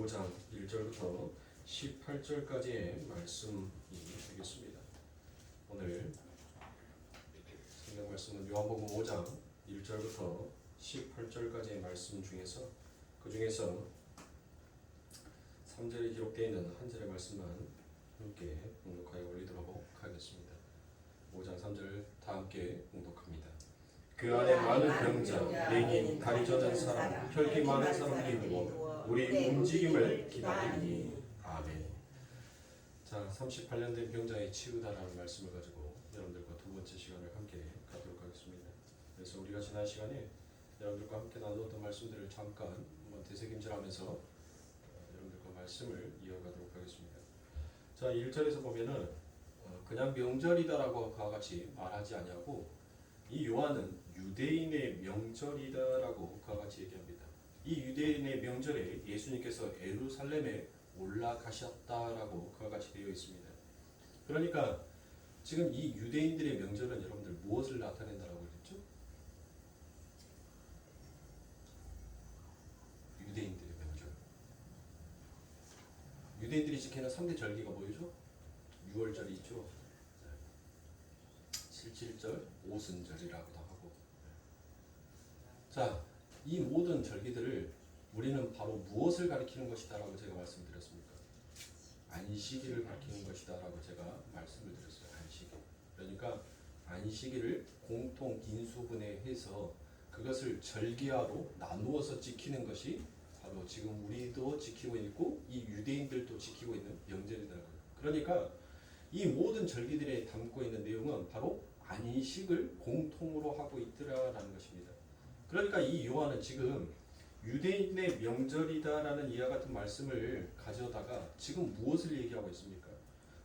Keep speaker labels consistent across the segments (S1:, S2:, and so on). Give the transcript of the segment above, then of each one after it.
S1: 5장 1절부터 18절까지의 말씀이 되겠습니다. 오늘 성경 말씀은 요한복음 5장 1절부터 18절까지의 말씀 중에서 그 중에서 3절에 기록되어 있는 한 절의 말씀만 함께 봉독하여 올리도록 하겠습니다. 5장 3절 다 함께 봉독합니다. 그 안에 많은 병자, 맹인, 다리 젖은 사람, 혈기 많은 사람들이 누워 우리 움직임을 기다리니. 아멘. 자, 38년 된 병자의 치유다라는 말씀을 가지고 여러분들과 두 번째 시간을 함께 가도록 하겠습니다. 그래서 우리가 지난 시간에 여러분들과 함께 나누었던 말씀들을 잠깐 한번 되새김질하면서 여러분들과 말씀을 이어가도록 하겠습니다. 자, 1절에서 보면은 그냥 명절이다라고 그와 같이 말하지 아니하고 이 요한은 유대인의 명절이다라고 그와 같이 얘기합니다. 이 유대인의 명절에 예수님께서 예루살렘에 올라가셨다라고 그와 같이 되어 있습니다. 그러니까 지금 이 유대인들의 명절은 여러분들 무엇을 나타낸다라고 그랬죠? 유대인들의 명절. 유대인들이 지키는 3대 절기가 뭐죠? 6월절이 있죠. 7.7절, 오순절이라고도 하고. 자, 이 모든 절기들을 우리는 바로 무엇을 가리키는 것이다 라고 제가 말씀드렸습니까? 안식일을 가리키는 것이다 라고 제가 말씀을 드렸어요. 안식일. 그러니까 안식일을 공통 인수분해해서 그것을 절기화로 나누어서 지키는 것이 바로 지금 우리도 지키고 있고 이 유대인들도 지키고 있는 명절이라는 거예요. 그러니까 이 모든 절기들에 담고 있는 내용은 바로 안식을 공통으로 하고 있더라라는 것입니다. 그러니까 이 요한은 지금 유대인의 명절이다라는 이와 같은 말씀을 가져다가 지금 무엇을 얘기하고 있습니까?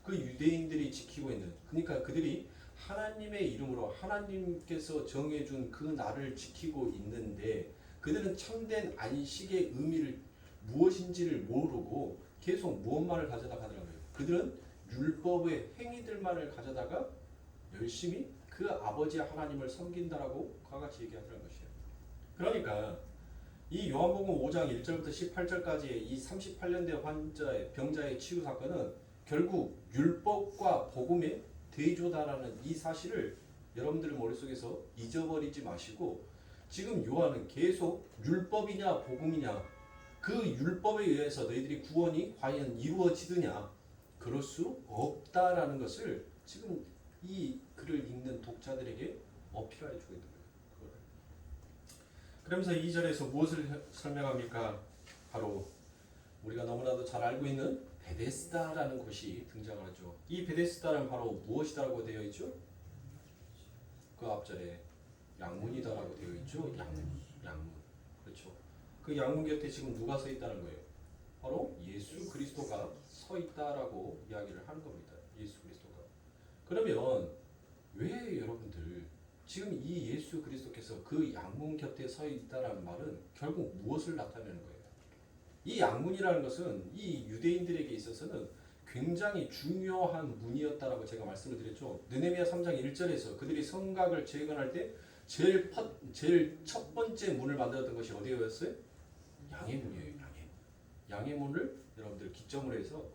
S1: 그 유대인들이 지키고 있는, 그러니까 그들이 하나님의 이름으로 하나님께서 정해준 그 날을 지키고 있는데 그들은 참된 안식의 의미를 무엇인지를 모르고 계속 무엇만을 가져다 가더라고요. 그들은 율법의 행위들만을 가져다가 열심히 그 아버지 하나님을 섬긴다라고 그와 같이 얘기하더라는 것이에요. 그러니까 이 요한복음 5장 1절부터 18절까지의 이 38년대 병자의 치유 사건은 결국 율법과 복음의 대조다라는 이 사실을 여러분들의 머릿속에서 잊어버리지 마시고 지금 요한은 계속 율법이냐 복음이냐 그 율법에 의해서 너희들이 구원이 과연 이루어지느냐 그럴 수 없다라는 것을 지금 이 글을 읽는 독자들에게 어필해 주고 있는 거예요. 그러면서 2절에서 무엇을 설명합니까? 바로 우리가 너무나도 잘 알고 있는 베데스다라는 곳이 등장하죠. 이 베데스다는 바로 무엇이다라고 되어 있죠? 그 앞절에 양문이다라고 되어 있죠. 양문. 그렇죠. 그 양문 곁에 지금 누가 서 있다는 거예요? 바로 예수 그리스도가 서 있다라고 이야기를 하는 겁니다. 예수 그리스도가. 그러면 왜 여러분들 지금 이 예수 그리스도께서 그 양문 곁에 서 있다라는 말은 결국 무엇을 나타내는 거예요? 이 양문이라는 것은 이 유대인들에게 있어서는 굉장히 중요한 문이었다라고 제가 말씀을 드렸죠. 느헤미야 3장 1절에서 그들이 성곽을 재건할 때 제일 첫 번째 문을 만들었던 것이 어디였어요? 양의 문이에요. 양의 문을 여러분들 기점으로 해서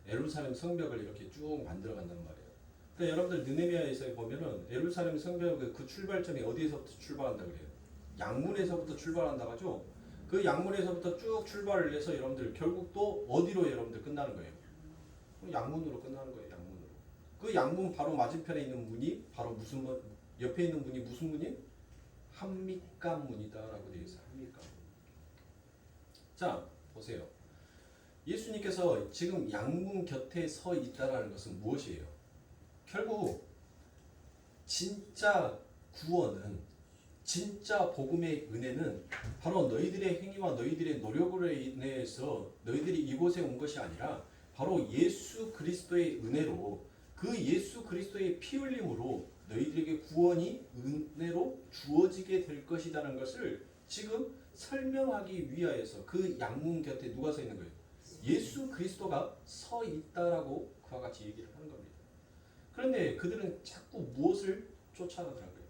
S1: 예루살렘 성벽을 이렇게 쭉 만들어 간단 말이에요. 그러니까 여러분들 느헤미야에서 보면은 예루살렘 성벽의 그 출발점이 어디에서부터 출발한다 그래요? 양문에서부터 출발한다고 하죠. 그 양문에서부터 쭉 출발을 해서 여러분들 결국 또 어디로 여러분들 끝나는 거예요? 양문으로 끝나는 거예요. 양문으로. 그 양문 바로 맞은편에 있는 문이 바로 무슨 문? 옆에 있는 문이 무슨 문이에요? 한미감 문이다라고 되어 있어요. 한미감. 자, 보세요. 예수님께서 지금 양문 곁에 서 있다라는 것은 무엇이에요? 결국 진짜 구원은 진짜 복음의 은혜는 바로 너희들의 행위와 너희들의 노력으로 인해서 너희들이 이곳에 온 것이 아니라 바로 예수 그리스도의 은혜로 그 예수 그리스도의 피 흘림으로 너희들에게 구원이 은혜로 주어지게 될 것이라는 것을 지금 설명하기 위하여서 그 양문 곁에 누가 서 있는 거예요? 예수 그리스도가 서 있다라고 그와 같이 얘기를 하는 겁니다. 그런데 그들은 자꾸 무엇을 쫓아가더라고요?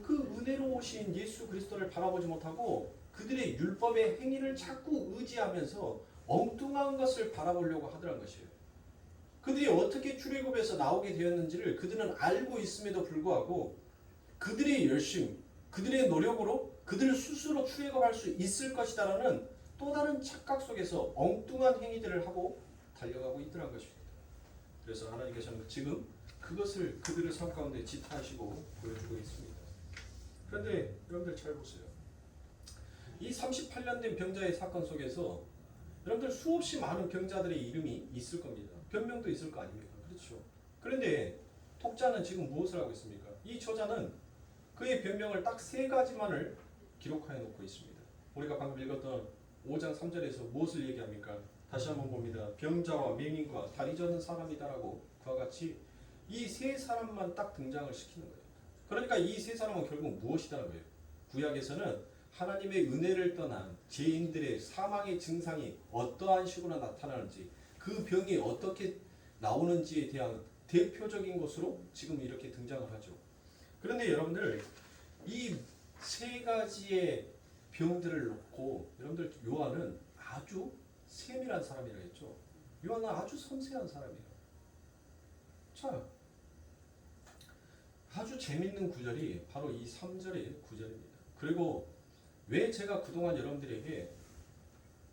S1: 그 은혜로 오신 예수 그리스도를 바라보지 못하고 그 그들의 율법의 행위를 자꾸 의지하면서 엉뚱한 것을 바라보려고 하더란 것이에요. 그들이 어떻게 출애굽에서 나오게 되었는지를 그들은 알고 있음에도 불구하고 그들의 열심, 그들의 노력으로 그들 스스로 출애굽할 수 있을 것이다라는 또 다른 착각 속에서 엉뚱한 행위들을 하고 달려가고 있더란 것입니다. 그래서 하나님께서는 지금 그것을 그들의 삶 가운데 지탄하시고 보여주고 있습니다. 그런데 여러분들 잘 보세요. 이 38년 된 병자의 사건 속에서 여러분들 수없이 많은 병자들의 이름이 있을 겁니다. 변명도 있을 거 아닙니까? 그렇죠. 그런데 독자는 지금 무엇을 하고 있습니까? 이 저자는 그의 변명을 딱 세 가지만을 기록하여 놓고 있습니다. 우리가 방금 읽었던 5장 3절에서 무엇을 얘기합니까? 다시 한번 봅니다. 병자와 맹인과 다리 젖은 사람이다라고 그와 같이 이 세 사람만 딱 등장을 시키는 거예요. 그러니까 이 세 사람은 결국 무엇이다라는 거예요. 구약에서는 하나님의 은혜를 떠난 죄인들의 사망의 증상이 어떠한 식으로 나타나는지 그 병이 어떻게 나오는지에 대한 대표적인 것으로 지금 이렇게 등장을 하죠. 그런데 여러분들 이 세 가지의 병들을 놓고 여러분들 요한은 아주 세밀한 사람이라 했죠. 요한은 아주 섬세한 사람이에요. 자, 아주 재밌는 구절이 바로 이 3절의 구절입니다. 그리고 왜 제가 그동안 여러분들에게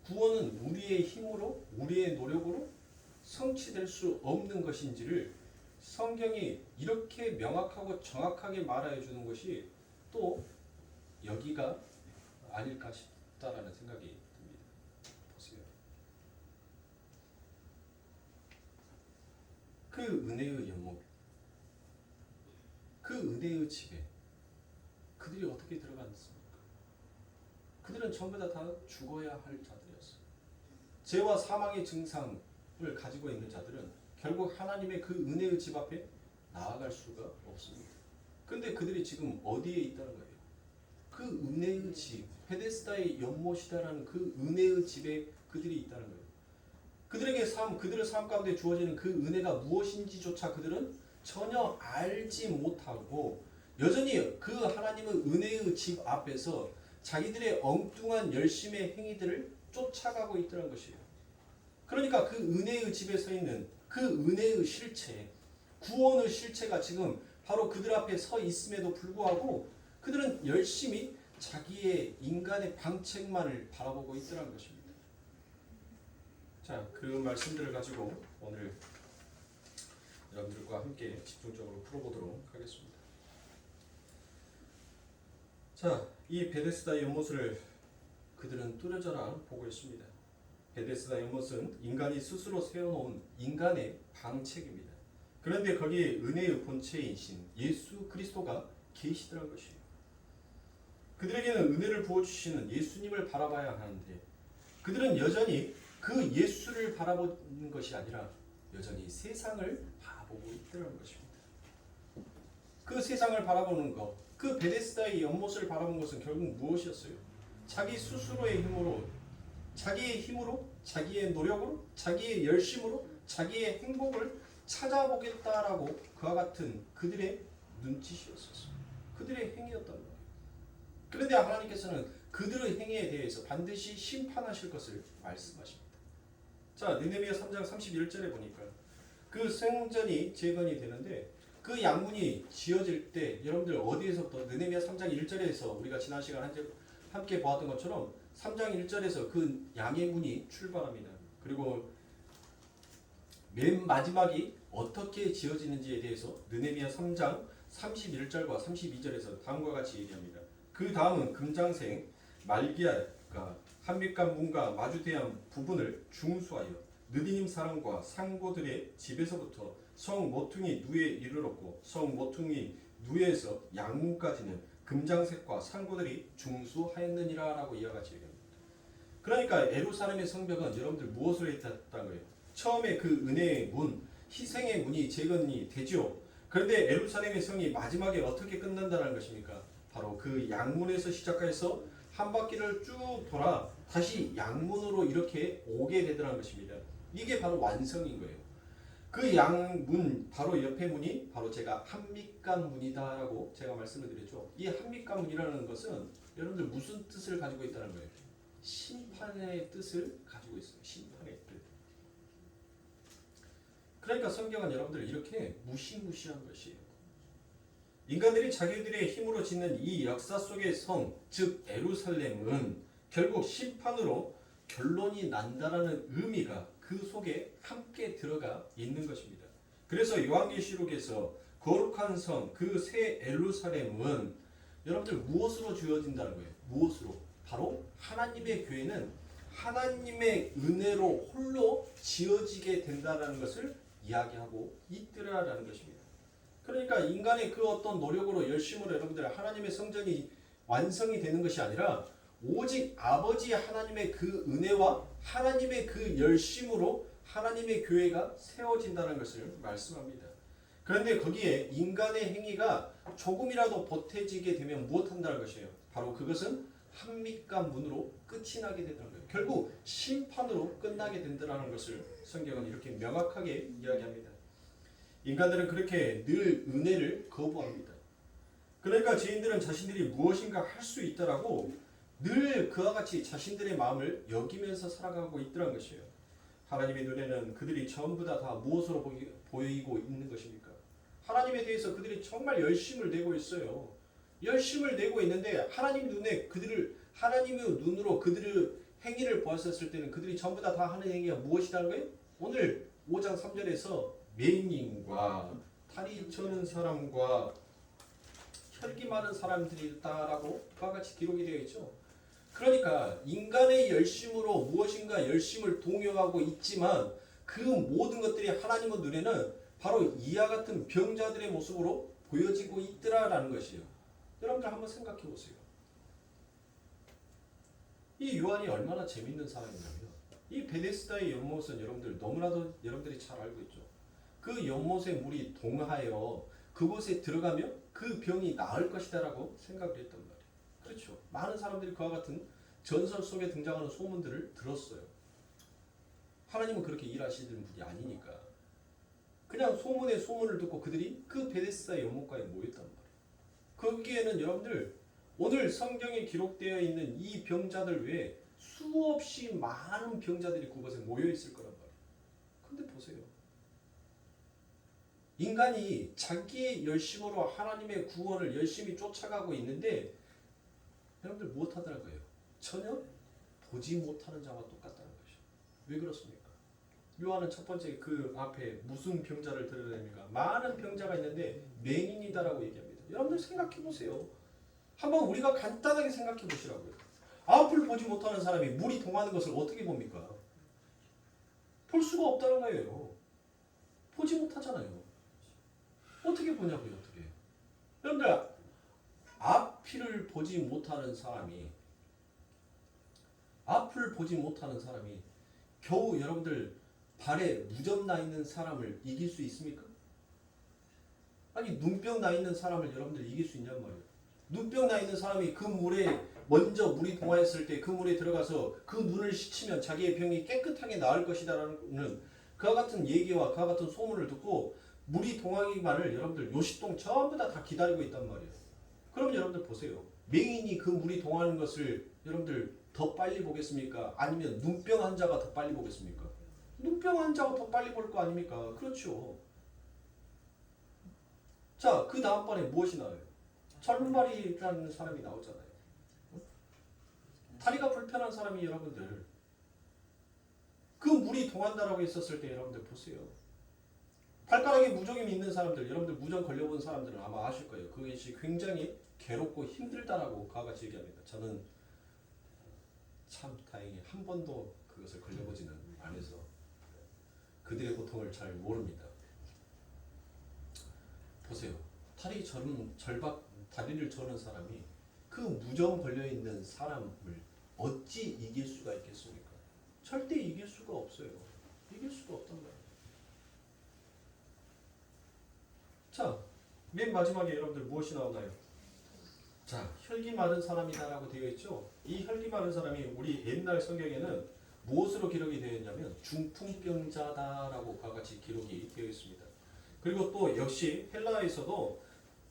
S1: 구원은 우리의 힘으로 우리의 노력으로 성취될 수 없는 것인지를 성경이 이렇게 명확하고 정확하게 말하여 주는 것이 또 여기가 아닐까 싶다라는 생각이 듭니다. 보세요. 그 은혜의 연못, 그 은혜의 집에 그들이 어떻게 들어갔습니까? 그들은 전부 다 죽어야 할 자들이었어요. 죄와 사망의 증상을 가지고 있는 자들은 결국 하나님의 그 은혜의 집 앞에 나아갈 수가 없습니다. 근데 그들이 지금 어디에 있다는 거예요? 그 은혜의 집, 베데스다의 연못이다라는 그 은혜의 집에 그들이 있다는 거예요. 그들에게 그들의 삶 가운데 주어지는 그 은혜가 무엇인지조차 그들은 전혀 알지 못하고 여전히 그 하나님의 은혜의 집 앞에서 자기들의 엉뚱한 열심의 행위들을 쫓아가고 있다는 것이에요. 그러니까 그 은혜의 집에 서 있는 그 은혜의 실체, 구원의 실체가 지금 바로 그들 앞에 서 있음에도 불구하고 그들은 열심히 자기의 인간의 방책만을 바라보고 있더라는 것입니다. 자, 그 말씀들을 가지고 오늘 여러분들과 함께 집중적으로 풀어보도록 하겠습니다. 자, 이 베데스다 연못을 그들은 뚫어져라 보고 있습니다. 베데스다 연못은 인간이 스스로 세워놓은 인간의 방책입니다. 그런데 거기에 은혜의 본체이신 예수 그리스도가 계시더란 것이에요. 그들에게는 은혜를 부어주시는 예수님을 바라봐야 하는데 그들은 여전히 그 예수를 바라보는 것이 아니라 여전히 세상을 바라보고 있다는 것입니다. 그 세상을 바라보는 것, 그 베데스다의 연못을 바라본 것은 결국 무엇이었어요? 자기 스스로의 힘으로, 자기의 힘으로, 자기의 노력으로, 자기의 열심으로, 자기의 행복을 찾아보겠다라고 그와 같은 그들의 눈짓이었었어요. 그들의 행위였던 거예요. 그런데 하나님께서는 그들의 행위에 대해서 반드시 심판하실 것을 말씀하십니다. 자, 느헤미야 3장 31절에 보니까 그 성전이 재건이 되는데 그 양문이 지어질 때 여러분들 어디에서부터 느헤미야 3장 1절에서 우리가 지난 시간 함께 보았던 것처럼 3장 1절에서 그 양의 문이 출발합니다. 그리고 맨 마지막이 어떻게 지어지는지에 대해서 느헤미야 3장 31절과 32절에서 다음과 같이 얘기합니다. 그 다음은 금장생 말기야가 한빛간 문과 마주대한 부분을 중수하여 느디님 사람과 상고들의 집에서부터 성 모퉁이 누에 이르렀고 성 모퉁이 누에서 양문까지는 금장색과 상고들이 중수하였느니라 라고 이와 같이 얘기합니다. 그러니까 예루살렘의 성벽은 여러분들 무엇을 했다는 거예요? 처음에 그 은혜의 문, 희생의 문이 재건이 되죠. 그런데 예루살렘의 성이 마지막에 어떻게 끝난다는 것입니까? 바로 그 양문에서 시작해서 한 바퀴를 쭉 돌아 다시 양문으로 이렇게 오게 되더라는 것입니다. 이게 바로 완성인 거예요. 그 양문 바로 옆에 문이 바로 제가 한밑간 문이다라고 제가 말씀을 드렸죠. 이 한밑간 문이라는 것은 여러분들 무슨 뜻을 가지고 있다는 거예요? 심판의 뜻을 가지고 있어요. 심판의 뜻. 그러니까 성경은 여러분들 이렇게 무시무시한 것이에요. 인간들이 자기들의 힘으로 짓는 이 역사 속의 성, 즉 예루살렘은 결국 심판으로 결론이 난다라는 의미가 그 속에 함께 들어가 있는 것입니다. 그래서 요한계시록에서 거룩한 성, 그 새 예루살렘은 여러분들 무엇으로 주어진다는 거예요? 무엇으로? 바로 하나님의 교회는 하나님의 은혜로 홀로 지어지게 된다는 것을 이야기하고 있더라라는 것입니다. 그러니까 인간의 그 어떤 노력으로 열심으로 여러분들 하나님의 성전이 완성이 되는 것이 아니라 오직 아버지 하나님의 그 은혜와 하나님의 그 열심으로 하나님의 교회가 세워진다는 것을 말씀합니다. 그런데 거기에 인간의 행위가 조금이라도 보태지게 되면 무엇한다는 것이에요? 바로 그것은 한밑간 문으로 끝이 나게 된다는 거예요. 결국 심판으로 끝나게 된다는 것을 성경은 이렇게 명확하게 이야기합니다. 인간들은 그렇게 늘 은혜를 거부합니다. 그러니까 죄인들은 자신들이 무엇인가 할 수 있다라고 늘 그와 같이 자신들의 마음을 여기면서 살아가고 있더란 것이에요. 하나님의 눈에는 그들이 전부 다 무엇으로 보이고 있는 것입니까? 하나님에 대해서 그들이 정말 열심을 내고 있어요. 열심을 내고 있는데 하나님 눈에 그들을 하나님의 눈으로 그들의 행위를 보았었을 때는 그들이 전부 다 하는 행위가 무엇이라는 거예요? 오늘 5장 3절에서 맹인과 다리 저는 사람과 혈기 많은 사람들이 있다라고 그와 같이 기록이 되어 있죠. 그러니까 인간의 열심으로 무엇인가 열심을 동요하고 있지만 그 모든 것들이 하나님의 눈에는 바로 이와 같은 병자들의 모습으로 보여지고 있더라라는 것이에요. 여러분들 한번 생각해 보세요. 이 요한이 얼마나 재밌는 사람이냐면 이 베데스다의 연못은 여러분들 너무나도 여러분들이 잘 알고 있죠. 그 연못에 물이 동하여 그곳에 들어가면 그 병이 나을 것이다라고 생각을 했단 말이에요. 그렇죠. 많은 사람들이 그와 같은 전설 속에 등장하는 소문들을 들었어요. 하나님은 그렇게 일하시는 분이 아니니까. 그냥 소문에 소문을 듣고 그들이 그 베데스다 연못가에 모였단 말이에요. 거기에는 여러분들 오늘 성경에 기록되어 있는 이 병자들 외에 수없이 많은 병자들이 그곳에 모여 있을 거란 말이에요. 근데 보세요. 인간이 자기의 열심으로 하나님의 구원을 열심히 쫓아가고 있는데 여러분들 무엇하더라고요? 전혀 보지 못하는 자와 똑같다는 것이죠. 왜 그렇습니까? 요한은 첫 번째 그 앞에 무슨 병자를 드러냅니까? 많은 병자가 있는데 맹인이다라고 얘기합니다. 여러분들 생각해 보세요. 한번 우리가 간단하게 생각해 보시라고요. 앞을 보지 못하는 사람이 물이 동하는 것을 어떻게 봅니까? 볼 수가 없다는 거예요. 보지 못하잖아요. 어떻게 보냐고요, 어떻게. 여러분들, 앞을 보지 못하는 사람이 겨우 여러분들 발에 무좀 나 있는 사람을 이길 수 있습니까? 아니, 눈병 나 있는 사람을 여러분들 이길 수 있냔 말이에요. 눈병 나 있는 사람이 그 물에 먼저 물이 동하였을 때 그 물에 들어가서 그 눈을 씻으면 자기의 병이 깨끗하게 나을 것이다라는 그와 같은 얘기와 그와 같은 소문을 듣고 물이 동하기만을 여러분들 요식동 전부 다 기다리고 있단 말이에요. 그럼 여러분들 보세요. 맹인이 그 물이 동하는 것을 여러분들 더 빨리 보겠습니까? 아니면 눈병 환자가 더 빨리 보겠습니까? 눈병 환자가 더 빨리 볼 거 아닙니까? 그렇죠. 자, 그 다음번에 무엇이 나와요? 절름발이라는 사람이 나오잖아요. 다리가 불편한 사람이 여러분들 그 물이 동한다라고 했었을 때 여러분들 보세요. 발가락에 무좀이 있는 사람들, 여러분들 무좀 걸려본 사람들은 아마 아실 거예요. 그것이 굉장히 괴롭고 힘들다라고 그와 같이 얘기합니다. 저는 참 다행히 한 번도 그것을 걸려보지는 않아서 그들의 고통을 잘 모릅니다. 보세요. 다리를 저는 사람이 그 무좀 걸려있는 사람을 어찌 이길 수가 있겠습니까? 절대 이길 수가 없어요. 이길 수가 없단 말이에요. 자, 맨 마지막에 여러분들 무엇이 나오나요? 자, 혈기 마른 사람이다라고 되어 있죠. 이 혈기 마른 사람이 우리 옛날 성경에는 무엇으로 기록이 되어 있냐면 중풍병자다라고 그와 같이 기록이 되어 있습니다. 그리고 또 역시 헬라어에서도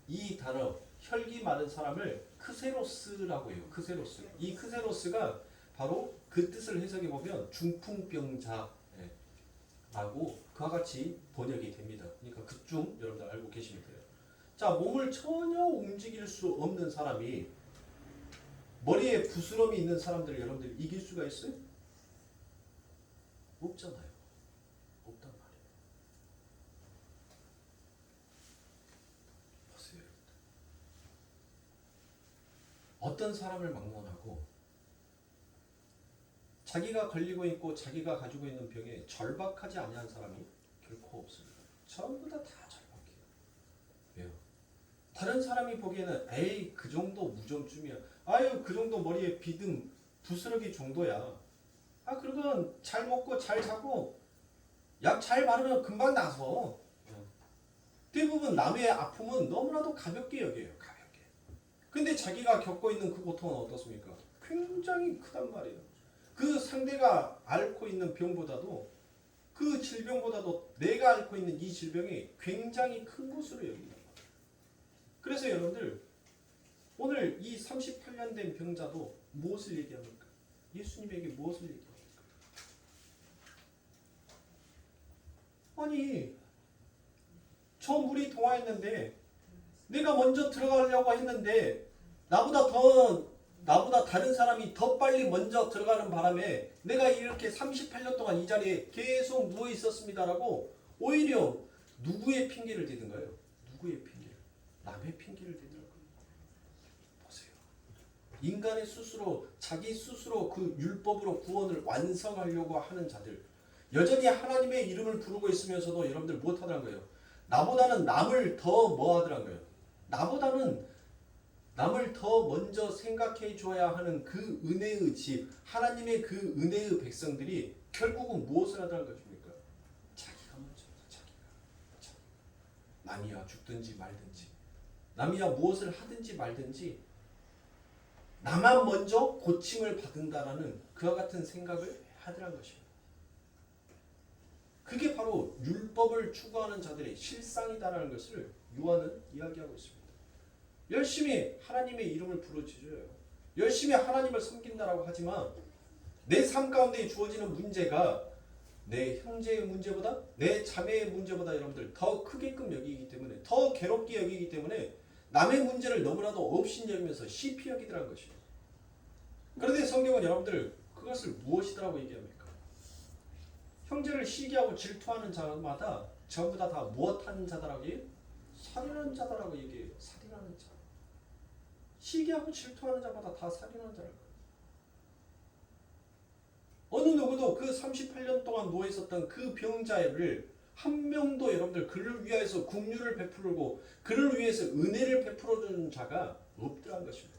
S1: 이 단어 혈기 많은 사람을 크세로스라고 해요. 크세로스. 이 크세로스가 바로 그 뜻을 해석해 보면 중풍병자라고 그와 같이 번역이 됩니다. 그러니까 그중 여러분들 알고 계시면 돼요. 자, 몸을 전혀 움직일 수 없는 사람이 머리에 부스럼이 있는 사람들을 여러분들 이길 수가 있어요? 없잖아요. 없단 말이에요. 보세요. 어떤 사람을 막론하고 자기가 걸리고 있고 자기가 가지고 있는 병에 절박하지 아니한 사람이 결코 없습니다. 전부 다 절박해요. 왜요? 다른 사람이 보기에는 에이 그 정도 무좀쯤이야. 아유 그 정도 머리에 비듬 부스러기 정도야. 아 그러건 잘 먹고 잘 자고 약 잘 바르면 금방 나서. 대부분 남의 아픔은 너무나도 가볍게 여겨요. 가볍게. 근데 자기가 겪고 있는 그 고통은 어떻습니까? 굉장히 크단 말이에요. 그 상대가 앓고 있는 병보다도 그 질병보다도 내가 앓고 있는 이 질병이 굉장히 큰 것으로 여긴다. 그래서 여러분들 오늘 이 38년 된 병자도 무엇을 얘기합니까? 예수님에게 무엇을 얘기합니까? 아니 저 물이 동화했는데 내가 먼저 들어가려고 했는데 나보다 다른 사람이 더 빨리 먼저 들어가는 바람에 내가 이렇게 38년 동안 이 자리에 계속 누워 있었습니다라고 오히려 누구의 핑계를 대든가요? 누구의 핑계를? 남의 핑계를 대더라고요. 보세요. 인간의 스스로 자기 스스로 그 율법으로 구원을 완성하려고 하는 자들 여전히 하나님의 이름을 부르고 있으면서도 여러분들 못하더란 거예요. 나보다는 남을 더 뭐 하더란 거예요. 나보다는 남을 더 먼저 생각해 줘야 하는 그 은혜의 집, 하나님의 그 은혜의 백성들이 결국은 무엇을 하더란 것입니까? 자기가 먼저다. 자기가. 남이야 죽든지 말든지, 남이야 무엇을 하든지 말든지 나만 먼저 고침을 받는다라는 그와 같은 생각을 하더란 것입니다. 그게 바로 율법을 추구하는 자들의 실상이다라는 것을 요한은 이야기하고 있습니다. 열심히 하나님의 이름을 부르짖어요. 열심히 하나님을 섬긴다라고 하지만 내 삶 가운데 주어지는 문제가 내 형제의 문제보다 내 자매의 문제보다 여러분들 더 크게끔 여기기 때문에 더 괴롭게 여기기 때문에 남의 문제를 너무나도 업신여기면서 시피 여기더라는 것이에요. 그런데 성경은 여러분들 그것을 무엇이더라고 얘기합니까? 형제를 시기하고 질투하는 자마다 전부 다 무엇하는 자다라고 얘기해요? 살인하는 자다라고 얘기해요. 살인하는 자. 시기하고 질투하는 자마다 다 살인하는 자라고. 어느 누구도 그 38년 동안 누워있었던 그 병자를 한 명도 여러분들 그를 위하여서 긍휼을 베풀고 그를 위해서 은혜를 베풀어주는 자가 없더란 것입니다.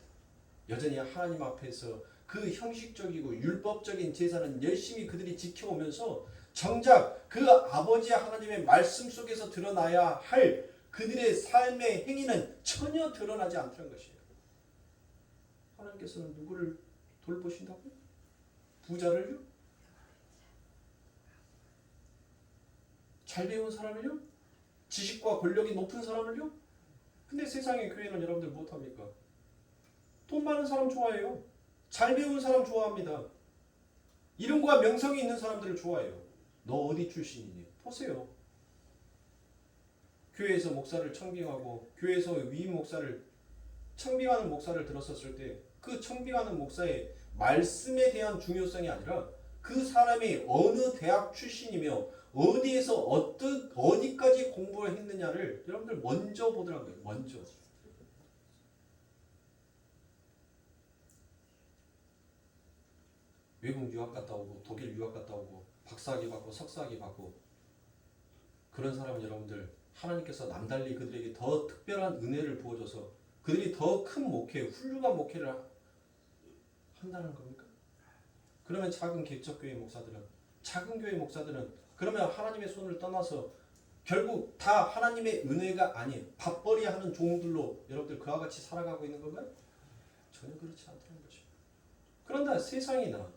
S1: 여전히 하나님 앞에서 그 형식적이고 율법적인 제사는 열심히 그들이 지켜오면서 정작 그 아버지 하나님의 말씀 속에서 드러나야 할 그들의 삶의 행위는 전혀 드러나지 않다는 것이에요. 하나님께서는 누구를 돌보신다고요? 부자를요? 잘 배운 사람을요? 지식과 권력이 높은 사람을요? 근데 세상의 교회는 여러분들 못합니까? 돈 많은 사람 좋아해요. 잘 배운 사람 좋아합니다. 이름과 명성이 있는 사람들을 좋아해요. 너 어디 출신이니? 보세요. 교회에서 목사를 청빙하고 교회에서 위임 목사를 청빙하는 목사를 들었었을 때 그 청빙하는 목사의 말씀에 대한 중요성이 아니라 그 사람이 어느 대학 출신이며 어디에서 어디까지 공부를 했느냐를 여러분들 먼저 보더란 거예요. 먼저. 외국 유학 갔다 오고 독일 유학 갔다 오고 박사학위 받고 석사학위 받고 그런 사람은 여러분들 하나님께서 남달리 그들에게 더 특별한 은혜를 부어줘서 그들이 더 큰 목회, 훌륭한 목회를 한다는 겁니까? 그러면 작은 개척교회 목사들은 작은 교회 목사들은 그러면 하나님의 손을 떠나서 결국 다 하나님의 은혜가 아닌 밥벌이 하는 종들로 여러분들 그와 같이 살아가고 있는 건가요? 전혀 그렇지 않다는 것입니다. 그런데 세상이나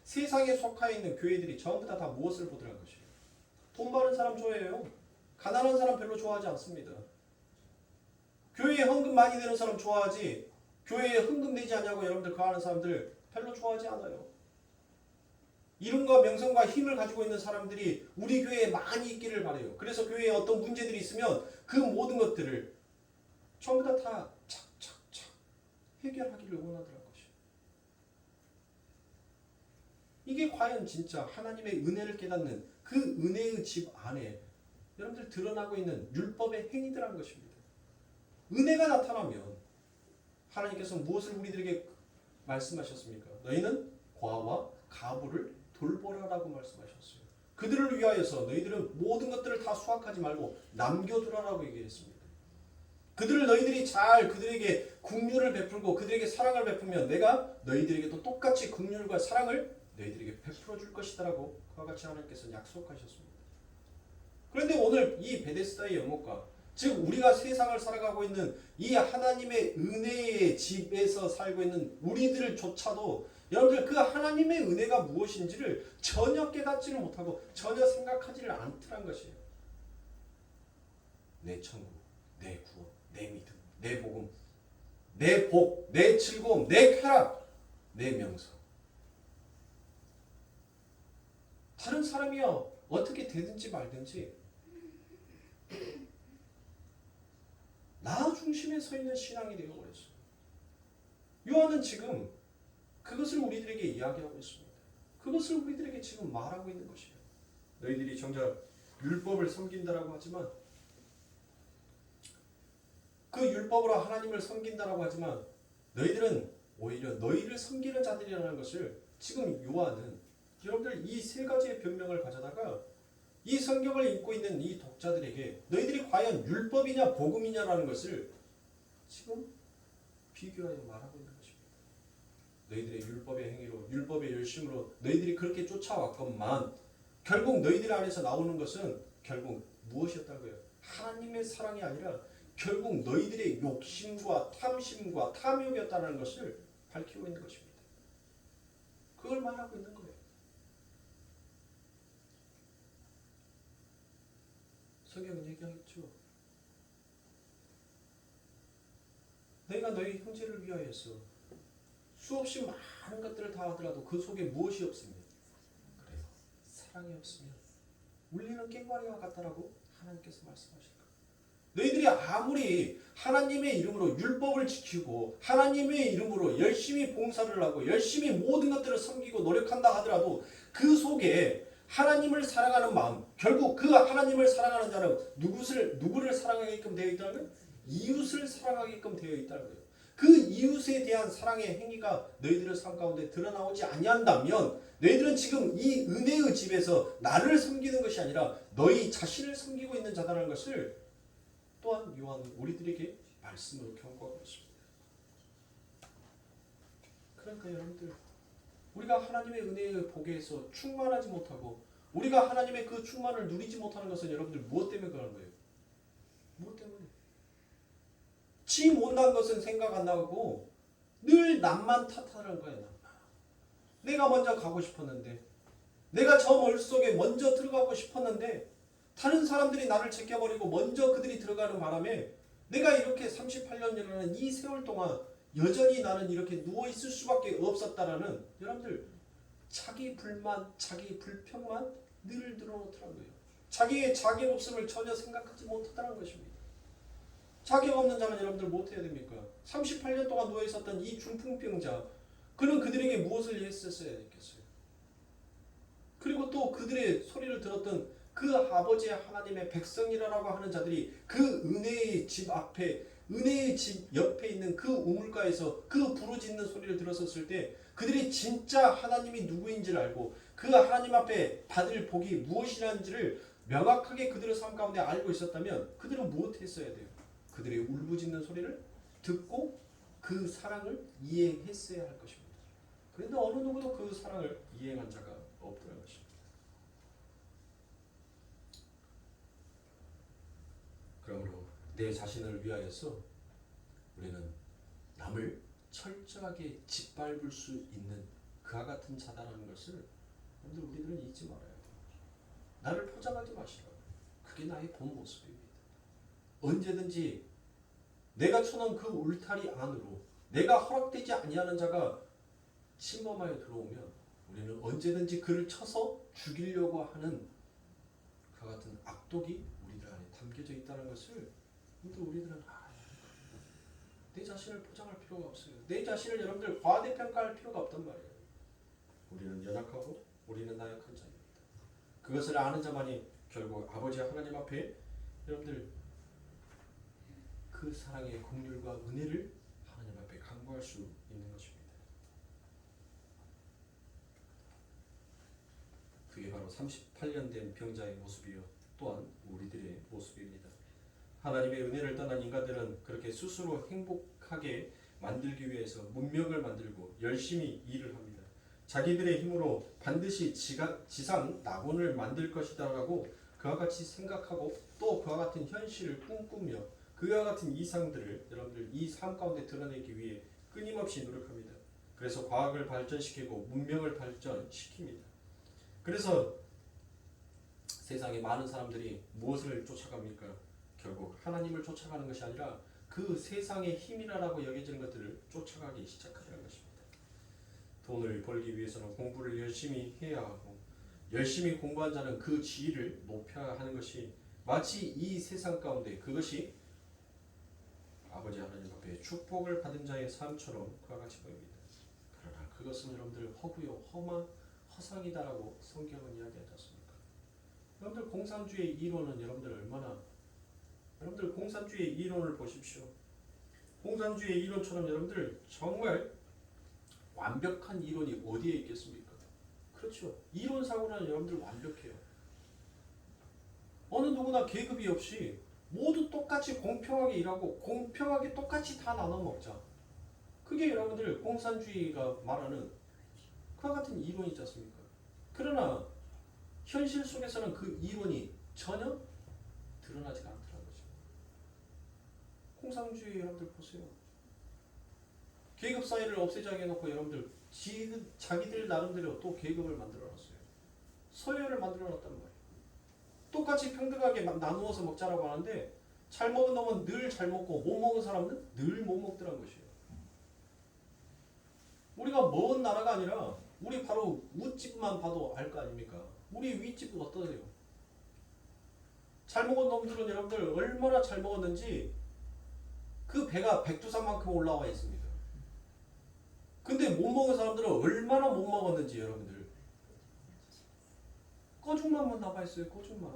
S1: 세상에 속하여 있는 교회들이 전부 다 무엇을 보더라는 것이에요? 돈 많은 사람 좋아해요. 가난한 사람 별로 좋아하지 않습니다. 교회에 헌금 많이 내는 사람 좋아하지, 교회에 헌금 내지 않냐고 여러분들 그하는 사람들 별로 좋아하지 않아요. 이름과 명성과 힘을 가지고 있는 사람들이 우리 교회에 많이 있기를 바라요. 그래서 교회에 어떤 문제들이 있으면 그 모든 것들을 전부 다 착착착 해결하기를 원하더라고요. 이게 과연 진짜 하나님의 은혜를 깨닫는 그 은혜의 집 안에 여러분들 드러나고 있는 율법의 행위들한 것입니다. 은혜가 나타나면 하나님께서 무엇을 우리들에게 말씀하셨습니까? 너희는 과와 가부를 돌보라라고 말씀하셨어요. 그들을 위하여서 너희들은 모든 것들을 다 수확하지 말고 남겨두라라고 얘기했습니다. 너희들이 잘 그들에게 긍휼을 베풀고 그들에게 사랑을 베풀면 내가 너희들에게도 똑같이 긍휼과 사랑을 너희들에게 베풀어 줄 것이다라고 그와 같이 하나님께서 약속하셨습니다. 그런데 오늘 이 베데스다의 연못가, 즉 우리가 세상을 살아가고 있는 이 하나님의 은혜의 집에서 살고 있는 우리들조차도 여러분들 그 하나님의 은혜가 무엇인지를 전혀 깨닫지를 못하고 전혀 생각하지를 않더란 것이에요. 내 천국, 내 구원, 내 믿음, 내 복음, 내 복, 내 즐거움, 내 쾌락, 내 명성. 다른 사람이요 어떻게 되든지 말든지 나 중심에 서 있는 신앙이 되어버렸어요. 요한은 지금 그것을 우리들에게 이야기하고 있습니다. 그것을 우리들에게 지금 말하고 있는 것이에요. 너희들이 정작 율법을 섬긴다라고 하지만, 그 율법으로 하나님을 섬긴다라고 하지만 너희들은 오히려 너희를 섬기는 자들이라는 것을 지금 요한은 여러분들 이 세 가지의 변명을 가져다가 이 성경을 읽고 있는 이 독자들에게 너희들이 과연 율법이냐 복음이냐라는 것을 지금 비교하여 말하고 있는 것입니다. 너희들의 율법의 행위로, 율법의 열심으로 너희들이 그렇게 쫓아왔건만 결국 너희들 안에서 나오는 것은 결국 무엇이었다고요? 하나님의 사랑이 아니라 결국 너희들의 욕심과 탐심과 탐욕이었다는 것을 밝히고 있는 것입니다. 그걸 말하고 있는 거예요. 성경은 얘기하겠죠. 너희가 너희 형제를 위하여서 수없이 많은 것들을 다 하더라도 그 속에 무엇이 없으면, 그래요, 사랑이 없으면 울리는 꽹과리와 같다라고 하나님께서 말씀하실 거예요. 너희들이 아무리 하나님의 이름으로 율법을 지키고 하나님의 이름으로 열심히 봉사를 하고 열심히 모든 것들을 섬기고 노력한다 하더라도 그 속에 하나님을 사랑하는 마음, 결국 그 하나님을 사랑하는 자는 누구를 사랑하게끔 되어 있다는? 이웃을 사랑하게끔 되어 있다는 거예요. 그 이웃에 대한 사랑의 행위가 너희들의 삶 가운데 드러나오지 아니한다면 너희들은 지금 이 은혜의 집에서 나를 섬기는 것이 아니라 너희 자신을 섬기고 있는 자다라는 것을 또한 요한은 우리들에게 말씀으로 경고하고 있습니다. 그러니까 여러분들, 우리가 하나님의 은혜의 복에서 충만하지 못하고 우리가 하나님의 그 충만을 누리지 못하는 것은 여러분들 무엇 때문에 그러는 거예요? 무엇 때문에? 지 못난 것은 생각 안 나고 늘 남만 탓하는 거예요. 남만. 내가 먼저 가고 싶었는데, 내가 저 멀속에 먼저 들어가고 싶었는데 다른 사람들이 나를 제껴버리고 먼저 그들이 들어가는 바람에 내가 이렇게 38년이라는 이 세월 동안 여전히 나는 이렇게 누워있을 수밖에 없었다라는, 여러분들 자기 불만, 자기 불평만 늘 늘어놓더라고요. 자기의 자격 없음을 전혀 생각하지 못하다는 것입니다. 자격 없는 자는 여러분들 못해야 됩니까? 38년 동안 누워있었던 이 중풍병자, 그는 그들에게 무엇을 했었어야 했겠어요? 그리고 또 그들의 소리를 들었던 그 아버지의 하나님의 백성이라고 하는 자들이 그 은혜의 집 앞에, 은혜의 집 옆에 있는 그 우물가에서 그 부르짖는 소리를 들었었을 때 그들이 진짜 하나님이 누구인지를 알고 그 하나님 앞에 받을 복이 무엇이라는지를 명확하게 그들의 삶 가운데 알고 있었다면 그들은 무엇했어야 돼요? 그들의 울부짖는 소리를 듣고 그 사랑을 이해했어야 할 것입니다. 그런데 어느 누구도 그 사랑을 이해한 자가 없더라는 것입니다. 그러므로 내 자신을 위하여서 우리는 남을 철저하게 짓밟을 수 있는 그와 같은 자다라는 것을 여러분들 우리들은 잊지 말아요. 나를 포장하지 마시라고. 그게 나의 본 모습입니다. 언제든지 내가 쳐놓은 그 울타리 안으로 내가 허락되지 아니하는 자가 침범하여 들어오면 우리는 언제든지 그를 쳐서 죽이려고 하는 그와 같은 악독이 우리들 안에 담겨져 있다는 것을 우리들은 알아야 합니다. 내 자신을 포장할 필요가 없어요. 내 자신을 여러분들 과대평가할 필요가 없단 말이에요. 우리는 연약하고 우리는 나약한 자입니다. 그것을 아는 자만이 결국 아버지 하나님 앞에 여러분들 그 사랑의 긍휼과 은혜를 하나님 앞에 간구할 수 있는 것입니다. 그게 바로 38년 된 병자의 모습이요 또한 우리들의 모습입니다. 하나님의 은혜를 떠난 인간들은 그렇게 스스로 행복하게 만들기 위해서 문명을 만들고 열심히 일을 합니다. 자기들의 힘으로 반드시 지상 낙원을 만들 것이다라고 그와 같이 생각하고 또 그와 같은 현실을 꿈꾸며 그와 같은 이상들을 여러분들 이 삶 가운데 드러내기 위해 끊임없이 노력합니다. 그래서 과학을 발전시키고 문명을 발전시킵니다. 그래서 세상에 많은 사람들이 무엇을 쫓아갑니까? 결국 하나님을 쫓아가는 것이 아니라 그 세상의 힘이라고 여겨지는 것들을 쫓아가기 시작하는 것입니다. 돈을 벌기 위해서는 공부를 열심히 해야 하고 열심히 공부한 자는 그 지위를 높여야 하는 것이 마치 이 세상 가운데 그것이 아버지 하나님 앞에 축복을 받은 자의 삶처럼 그와 같이 보입니다. 그러나 그것은 여러분들 허구요 허상이다라고 성경은 이야기하지 않습니까? 여러분들 공산주의 이론은 여러분들 얼마나 여러분들 공산주의 이론을 보십시오. 공산주의 이론처럼 여러분들 정말 완벽한 이론이 어디에 있겠습니까? 그렇죠. 이론상으로는 여러분들 완벽해요. 어느 누구나 계급이 없이 모두 똑같이 공평하게 일하고 공평하게 똑같이 다 나눠 먹자. 그게 여러분들 공산주의가 말하는 그와 같은 이론이지 않습니까? 그러나 현실 속에서는 그 이론이 전혀 드러나지가 않더라는 거죠. 공산주의 여러분들 보세요. 계급 사회를 없애자게 해놓고 여러분들 자기들 나름대로 또 계급을 만들어놨어요. 서열을 만들어놨단 말이에요. 똑같이 평등하게 나누어서 먹자라고 하는데 잘 먹은 놈은 늘 잘 먹고 못 먹은 사람은 늘 못 먹더란 것이에요. 우리가 먼 나라가 아니라 우리 바로 윗집만 봐도 알 거 아닙니까? 우리 윗집은 어떠세요? 잘 먹은 놈들은 여러분들 얼마나 잘 먹었는지 그 배가 백두산만큼 올라와 있습니다. 근데 못 먹은 사람들은 얼마나 못 먹었는지 여러분들 꺼죽만만 남아있어요. 꺼죽만.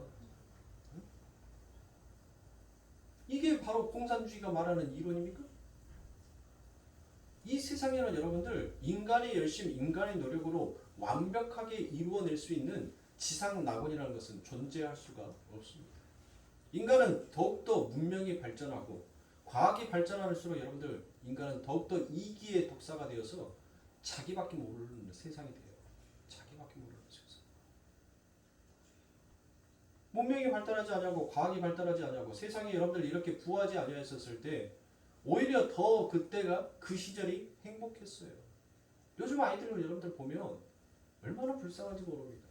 S1: 이게 바로 공산주의가 말하는 이론입니까? 이 세상에는 여러분들 인간의 열심, 인간의 노력으로 완벽하게 이루어낼 수 있는 지상 낙원이라는 것은 존재할 수가 없습니다. 인간은 더욱더 문명이 발전하고 과학이 발전할수록 여러분들 인간은 더욱더 이기의 독사가 되어서 자기밖에 모르는 세상이 돼요. 자기밖에 모르는 세상. 문명이 발달하지 않냐고 과학이 발달하지 않냐고 세상에 여러분들 이렇게 부하지 아니하였을 때 오히려 더 그때가 그 시절이 행복했어요. 요즘 아이들을 여러분들 보면 얼마나 불쌍한지 모릅니다.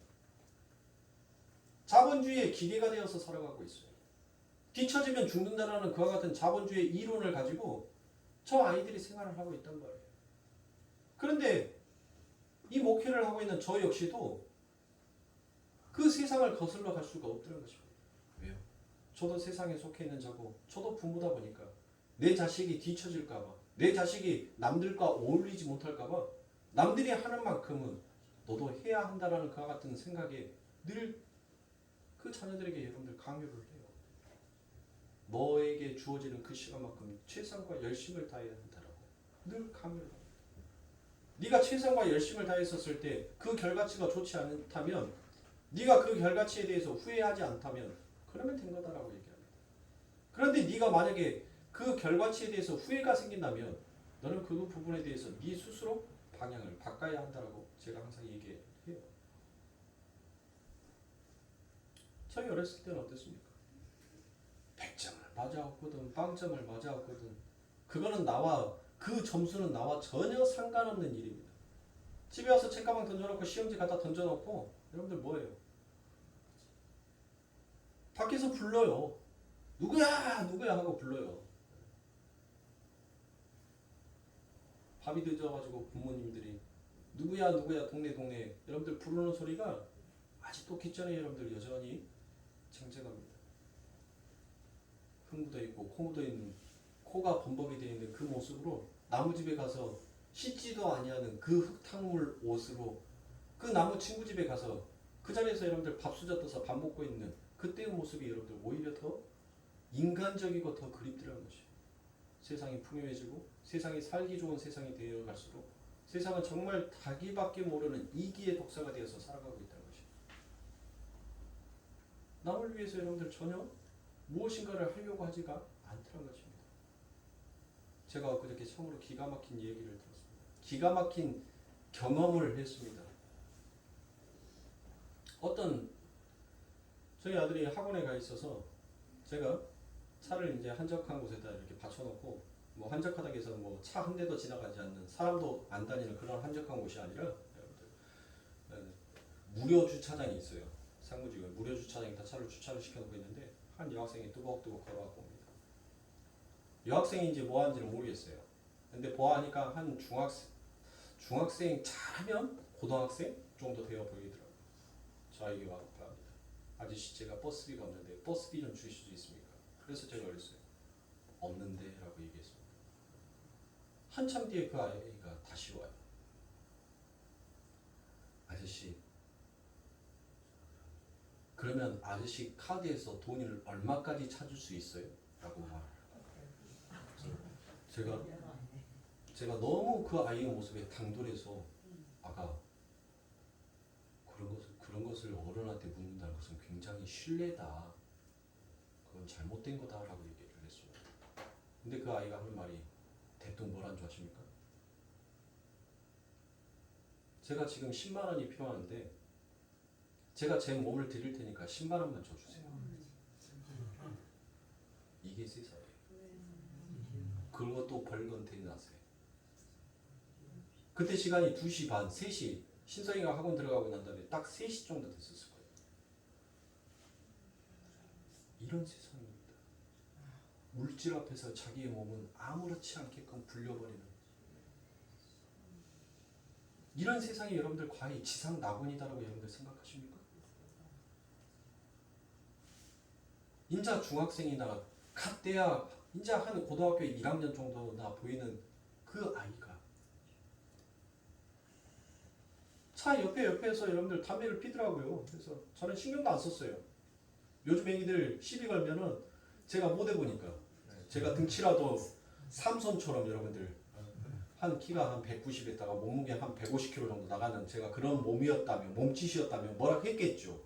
S1: 자본주의의 기계가 되어서 살아가고 있어요. 뒤처지면 죽는다라는 그와 같은 자본주의 이론을 가지고 저 아이들이 생활을 하고 있단 말이에요. 그런데 이 목회를 하고 있는 저 역시도 그 세상을 거슬러 갈 수가 없다는 것입니다. 왜요? 저도 세상에 속해 있는 자고 저도 부모다 보니까 내 자식이 뒤처질까봐 내 자식이 남들과 어울리지 못할까봐 남들이 하는 만큼은 너도 해야 한다라는 그와 같은 생각에 늘 그 자녀들에게 여러분들 강요를 해요. 너에게 주어지는 그 시간만큼 최선과 열심을 다해야 한다라고 늘 강요를 합니다. 네가 최선과 열심을 다했었을 때 그 결과치가 좋지 않다면 네가 그 결과치에 대해서 후회하지 않다면 그러면 된 거다라고 얘기합니다. 그런데 네가 만약에 그 결과치에 대해서 후회가 생긴다면 너는 그 부분에 대해서 네 스스로 방향을 바꿔야 한다라고 제가 항상 얘기해요. 저희 어렸을 때는 어땠습니까? 100점을 맞아왔거든, 빵점을 맞아왔거든. 그거는 나와 그 점수는 나와 전혀 상관없는 일입니다. 집에 와서 책가방 던져놓고 시험지 갖다 던져놓고 여러분들 뭐예요? 밖에서 불러요. 누구야 누구야 하고 불러요. 밤이 늦어가지고 부모님들이 누구야 누구야 동네 여러분들 부르는 소리가 아직도 귓전에 여러분들 여전히 쟁쟁합니다. 흙 묻어있고 코 묻어있는 코가 범벅이 되어 있는 그 모습으로 나무집에 가서 씻지도 아니하는 그 흙탕물 옷으로 그 나무 친구 집에 가서 그 자리에서 여러분들 밥수저 떠서 밥 먹고 있는 그때의 모습이 여러분들 오히려 더 인간적이고 더 그립더라는 것이에요. 세상이 풍요해지고 세상이 살기 좋은 세상이 되어 갈수록 세상은 정말 자기밖에 모르는 이기의 독사가 되어서 살아가고 있다는 것이에요. 남을 위해서 여러분들 전혀 무엇인가를 하려고 하지가 않더라는 것입니다. 제가 그렇게 처음으로 기가 막힌 얘기를 들었습니다. 기가 막힌 경험을 했습니다. 어떤 저희 아들이 학원에 가 있어서 제가 차를 이제 한적한 곳에다 이렇게 받쳐놓고 뭐 한적하다 해서 뭐 차 한 대도 지나가지 않는 사람도 안 다니는 그런 한적한 곳이 아니라 여러분들 무료 주차장이 있어요. 상무지구에 무료 주차장에다 차를 주차를 시켜놓고 있는데 한 여학생이 뚜벅뚜벅 걸어갖고 옵니다. 여학생인지 뭐 하는지는 모르겠어요. 근데 보아하니까 한 중학생 잘하면 고등학생 정도 되어 보이더라고요. 저 아이가 합니다. 아저씨 제가 버스비가 없는데 버스비 좀 주실 수 있습니까? 그래서 제가 그랬어요. 없는데 라고 얘기했습니다. 한참 뒤에 그 아이가 다시 와요. 아저씨 그러면 아저씨 카드에서 돈을 얼마까지 찾을 수 있어요? 라고 말해요. 제가 너무 그 아이의 모습에 당돌해서 아가 그런 것을 어른한테 묻는다는 것은 굉장히 신뢰다. 그건 잘못된 거다라고 얘기를 했습니다. 근데 그 아이가 하는 말이 대뜸 뭐라는 줄 아십니까? 제가 지금 10만 원이 필요한데 제가 제 몸을 드릴 테니까 10만 원만 줘주세요. 이게 세상이에요. 그것도 벌건대 나세요. 그때 시간이 2시 반, 3시 신성이가 학원 들어가고 난 다음에 딱 3시 정도 됐었을 거예요. 이런 세상입니다. 물질 앞에서 자기의 몸은 아무렇지 않게끔 불려버리는 이런 세상이 여러분들 과연 지상 낙원이다라고 여러분들 생각하십니까? 인자 중학생이나 갓 대학, 인자 한 고등학교 1학년 정도나 보이는 그 아이가 차 옆에서 여러분들 담배를 피더라고요. 그래서 저는 신경도 안 썼어요. 요즘 애기들 시비 걸면은 제가 못 해보니까 제가 등치라도 삼손처럼 여러분들 한 키가 한 190에다가 몸무게 한 150kg 정도 나가는 제가 그런 몸이었다면 몸짓이었다면 뭐라 했겠죠.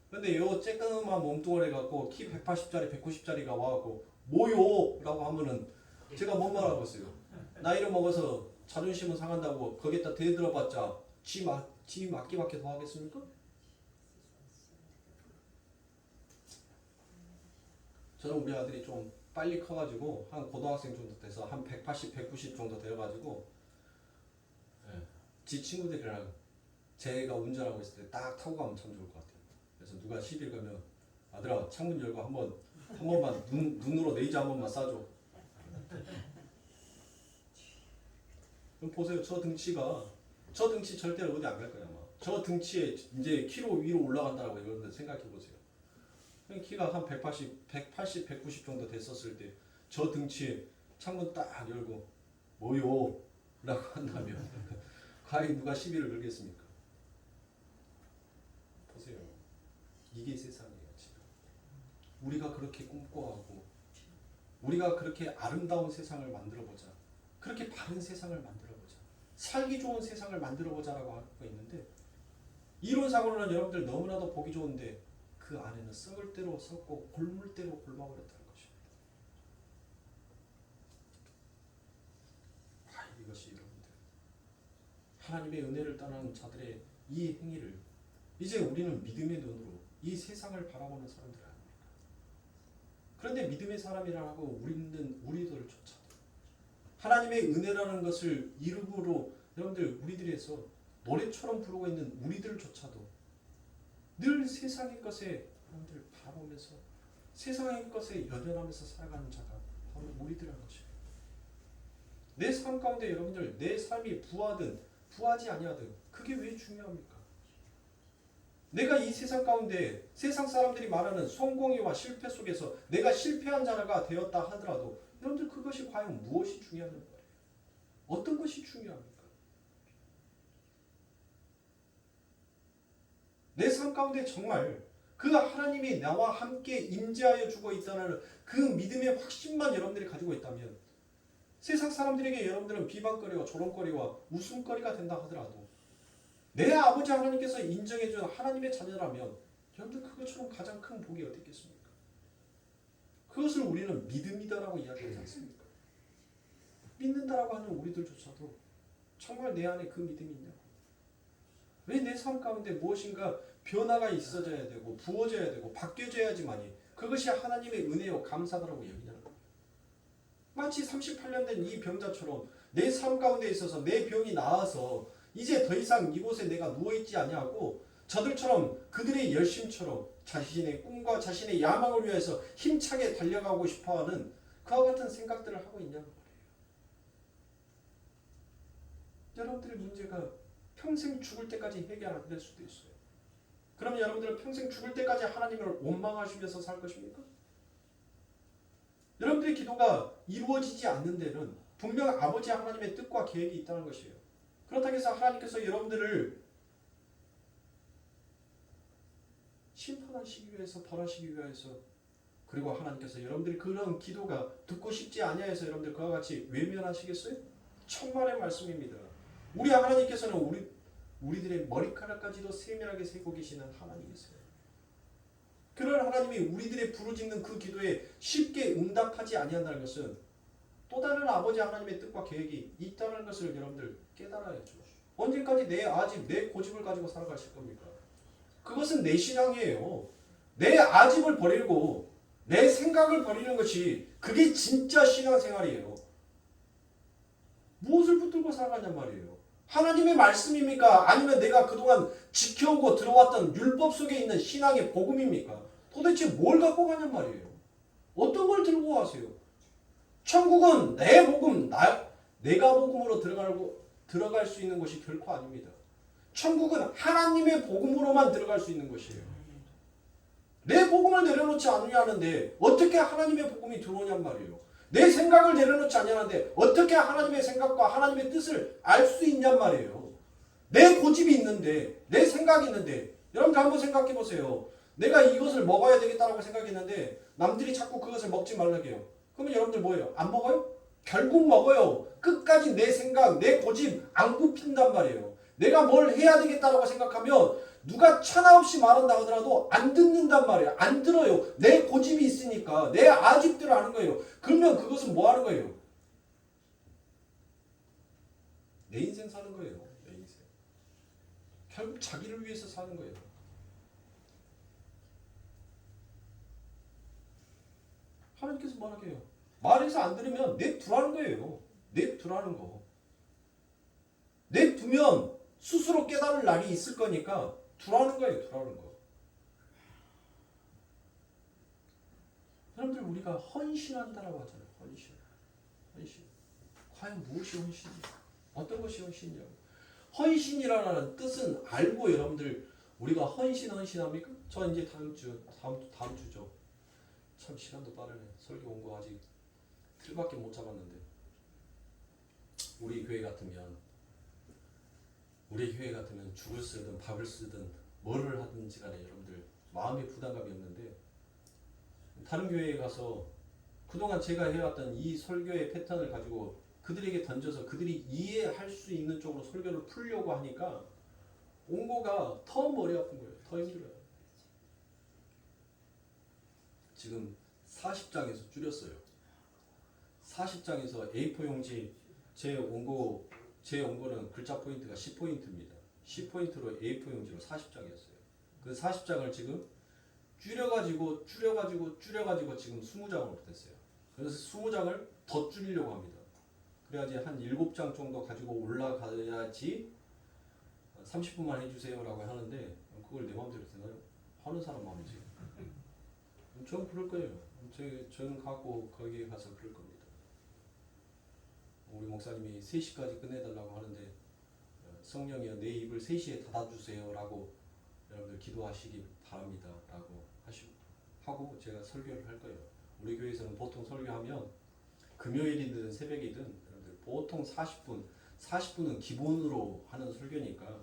S1: 근데 요 쬐끄만 몸뚱아리 갖고 키 180짜리 190짜리가 와갖고 뭐요? 라고 하면은 제가 뭔 말하고 있어요. 나이를 먹어서 자존심은 상한다고 거기에다 대들어봤자 지 맞기밖에 더 하겠습니까? 저는 우리 아들이 좀 빨리 커가지고 한 고등학생 정도 돼서 한 180, 190 정도 되어가지고 지 친구들이랑 제가 운전하고 있을 때 딱 타고 가면 참 좋을 것 같아요. 그래서 누가 시비를 걸면 아들아 창문 열고 한 번만 눈으로 네이저 한 번만 쏴줘. 그럼 보세요. 저 등치 절대로 어디 안 갈 거야 아마. 저 등치에 이제 키로 위로 올라간다고 여러분들 생각해 보세요. 키가 한 180, 190 정도 됐었을 때 저 등치에 창문 딱 열고 뭐요? 라고 한다면 과연 누가 시비를 걸겠습니까? 보세요. 이게 세상이에요 지금. 우리가 그렇게 꿈꿔하고 우리가 그렇게 아름다운 세상을 만들어보자. 그렇게 바른 세상을 만들어보자. 살기 좋은 세상을 만들어보자라고 하고 있는데 이론상으로는 여러분들 너무나도 보기 좋은데 그 안에는 썩을 대로 썩고 골물 대로 골마버렸다는 것입니다. 이것이 여러분들 하나님의 은혜를 떠나는 자들의 이 행위를 이제 우리는 믿음의 눈으로 이 세상을 바라보는 사람들 아닙니까? 그런데 믿음의 사람이라고 우리들을 쫓아도 하나님의 은혜라는 것을 이름으로 여러분들 우리들에서 노래처럼 부르고 있는 우리들조차도 늘 세상의 것에 여러분들 바라보면서 세상의 것에 연연하면서 살아가는 자가 바로 우리들이라는 것입니다. 내 삶 가운데 여러분들 내 삶이 부하든 부하지 아니하든 그게 왜 중요합니까? 내가 이 세상 가운데 세상 사람들이 말하는 성공이와 실패 속에서 내가 실패한 자가 되었다 하더라도 여러분들 그것이 과연 무엇이 중요한 말이에요? 어떤 것이 중요합니까? 내 삶 가운데 정말 그 하나님이 나와 함께 임재하여 주고 있다는 그 믿음의 확신만 여러분들이 가지고 있다면 세상 사람들에게 여러분들은 비방거리와 조롱거리와 웃음거리가 된다 하더라도 내 아버지 하나님께서 인정해 준 하나님의 자녀라면 여러분들 그것처럼 가장 큰 복이 어디 있겠습니까? 그것을 우리는 믿음이다라고 이야기하지 않습니까? 믿는다라고 하는 우리들조차도 정말 내 안에 그 믿음이 있냐고. 왜 내 삶 가운데 무엇인가 변화가 있어져야 되고 부어져야 되고 바뀌어져야지만이 그것이 하나님의 은혜요 감사다라고 얘기하는 거예요. 마치 38년 된 이 병자처럼 내 삶 가운데 있어서 내 병이 나아서 이제 더 이상 이곳에 내가 누워있지 아니하고 저들처럼 그들의 열심처럼 자신의 꿈과 자신의 야망을 위해서 힘차게 달려가고 싶어하는 그와 같은 생각들을 하고 있냐는 거예요. 여러분들의 문제가 평생 죽을 때까지 해결 안 될 수도 있어요. 그러면 여러분들은 평생 죽을 때까지 하나님을 원망하시면서 살 것입니까? 여러분들의 기도가 이루어지지 않는 데는 분명 아버지 하나님의 뜻과 계획이 있다는 것이에요. 그렇다고 해서 하나님께서 여러분들을 심판하시기 위해서 벌하시기 위해서 그리고 하나님께서 여러분들이 그런 기도가 듣고 싶지 아니하여서 여러분들 그와 같이 외면하시겠어요? 천만의 말씀입니다. 우리 하나님께서는 우리들의 머리카락까지도 세밀하게 세고 계시는 하나님이세요. 그런 하나님이 우리들의 부르짖는 그 기도에 쉽게 응답하지 아니한다는 것은 또 다른 아버지 하나님의 뜻과 계획이 있다는 것을 여러분들 깨달아야죠. 언제까지 내 아집, 내 고집을 가지고 살아가실 겁니까? 그것은 내 신앙이에요. 내 아집을 버리고 내 생각을 버리는 것이 그게 진짜 신앙생활이에요. 무엇을 붙들고 살아가냔 말이에요. 하나님의 말씀입니까? 아니면 내가 그동안 지켜오고 들어왔던 율법 속에 있는 신앙의 복음입니까? 도대체 뭘 갖고 가냔 말이에요. 어떤 걸 들고 가세요? 천국은 내 복음, 내가 복음으로 들어갈 수 있는 것이 결코 아닙니다. 천국은 하나님의 복음으로만 들어갈 수 있는 것이에요. 내 복음을 내려놓지 않으냐는데 어떻게 하나님의 복음이 들어오냔 말이에요. 내 생각을 내려놓지 않냐는데 어떻게 하나님의 생각과 하나님의 뜻을 알 수 있냔 말이에요. 내 고집이 있는데 내 생각이 있는데 여러분들 한번 생각해 보세요. 내가 이것을 먹어야 되겠다라고 생각했는데 남들이 자꾸 그것을 먹지 말라고 해요. 그러면 여러분들 뭐예요? 안 먹어요? 결국 먹어요. 끝까지 내 생각, 내 고집 안 굽힌단 말이에요. 내가 뭘 해야 되겠다라고 생각하면 누가 천하 없이 말한다 하더라도 안 듣는단 말이에요. 안 들어요. 내 고집이 있으니까 내 아집대로 하는 거예요. 그러면 그것은 뭐 하는 거예요? 내 인생 사는 거예요. 내 인생. 결국 자기를 위해서 사는 거예요. 하나님께서 뭐라고 해요? 말해서 안 들으면 냅두라는 거예요. 냅두라는 거. 냅두면 스스로 깨달을 날이 있을 거니까 두라는 거예요. 두라는 거. 여러분들 우리가 헌신한다라고 하잖아요. 헌신. 과연 무엇이 헌신이냐? 어떤 것이 헌신이냐고. 헌신이라는 뜻은 알고 여러분들 우리가 헌신합니까? 저 이제 다음 주죠. 참 시간도 빠르네. 설교 온 거 아직 틀밖에 못 잡았는데 우리 교회 같으면 죽을 쓰든 밥을 쓰든 뭐를 하든지 간에 여러분들 마음의 부담감이 없는데 다른 교회에 가서 그동안 제가 해왔던 이 설교의 패턴을 가지고 그들에게 던져서 그들이 이해할 수 있는 쪽으로 설교를 풀려고 하니까 온고가 더 머리 아픈 거예요. 더 힘들어요. 지금 40장에서 줄였어요. 40장에서 A4 용지 제 원고는 글자 포인트가 10포인트입니다. 10포인트로 A4 용지로 40장이었어요. 그 40장을 지금 줄여가지고 지금 20장으로 됐어요. 그래서 20장을 더 줄이려고 합니다. 그래야지 한 7장 정도 가지고 올라가야지 30분만 해주세요라고 하는데 그걸 내 마음대로 되나요? 하는 사람 마음이지. 전 그럴 거예요. 저는 가고 거기에 가서 그럴 겁니다. 우리 목사님이 3시까지 끝내달라고 하는데 성령이여 내 입을 3시에 닫아주세요라고 여러분들 기도하시기 바랍니다 라고 하고 제가 설교를 할 거예요. 우리 교회에서는 보통 설교하면 금요일이든 새벽이든 여러분들 보통 40분은 기본으로 하는 설교니까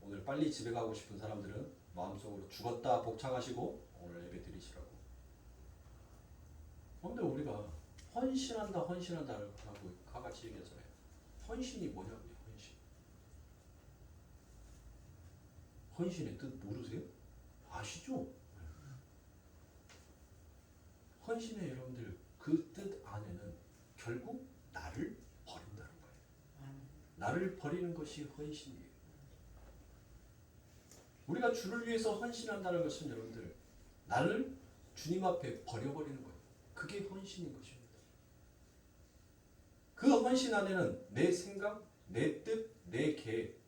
S1: 오늘 빨리 집에 가고 싶은 사람들은 마음속으로 죽었다 복창하시고 오늘 예배 드리시라고. 그런데 우리가 헌신한다 하고 같이 얘기하잖아요. 헌신이 뭐냐고요. 헌신의 뜻 모르세요? 아시죠? 헌신의 여러분들 그 뜻 안에는 결국 나를 버린다는 거예요. 나를 버리는 것이 헌신이에요. 우리가 주를 위해서 헌신한다는 것은 여러분들 나를 주님 앞에 버려버리는 거예요. 그게 헌신인 것입니다. 그 헌신 안에는 내 생각, 내 뜻, 내 계획,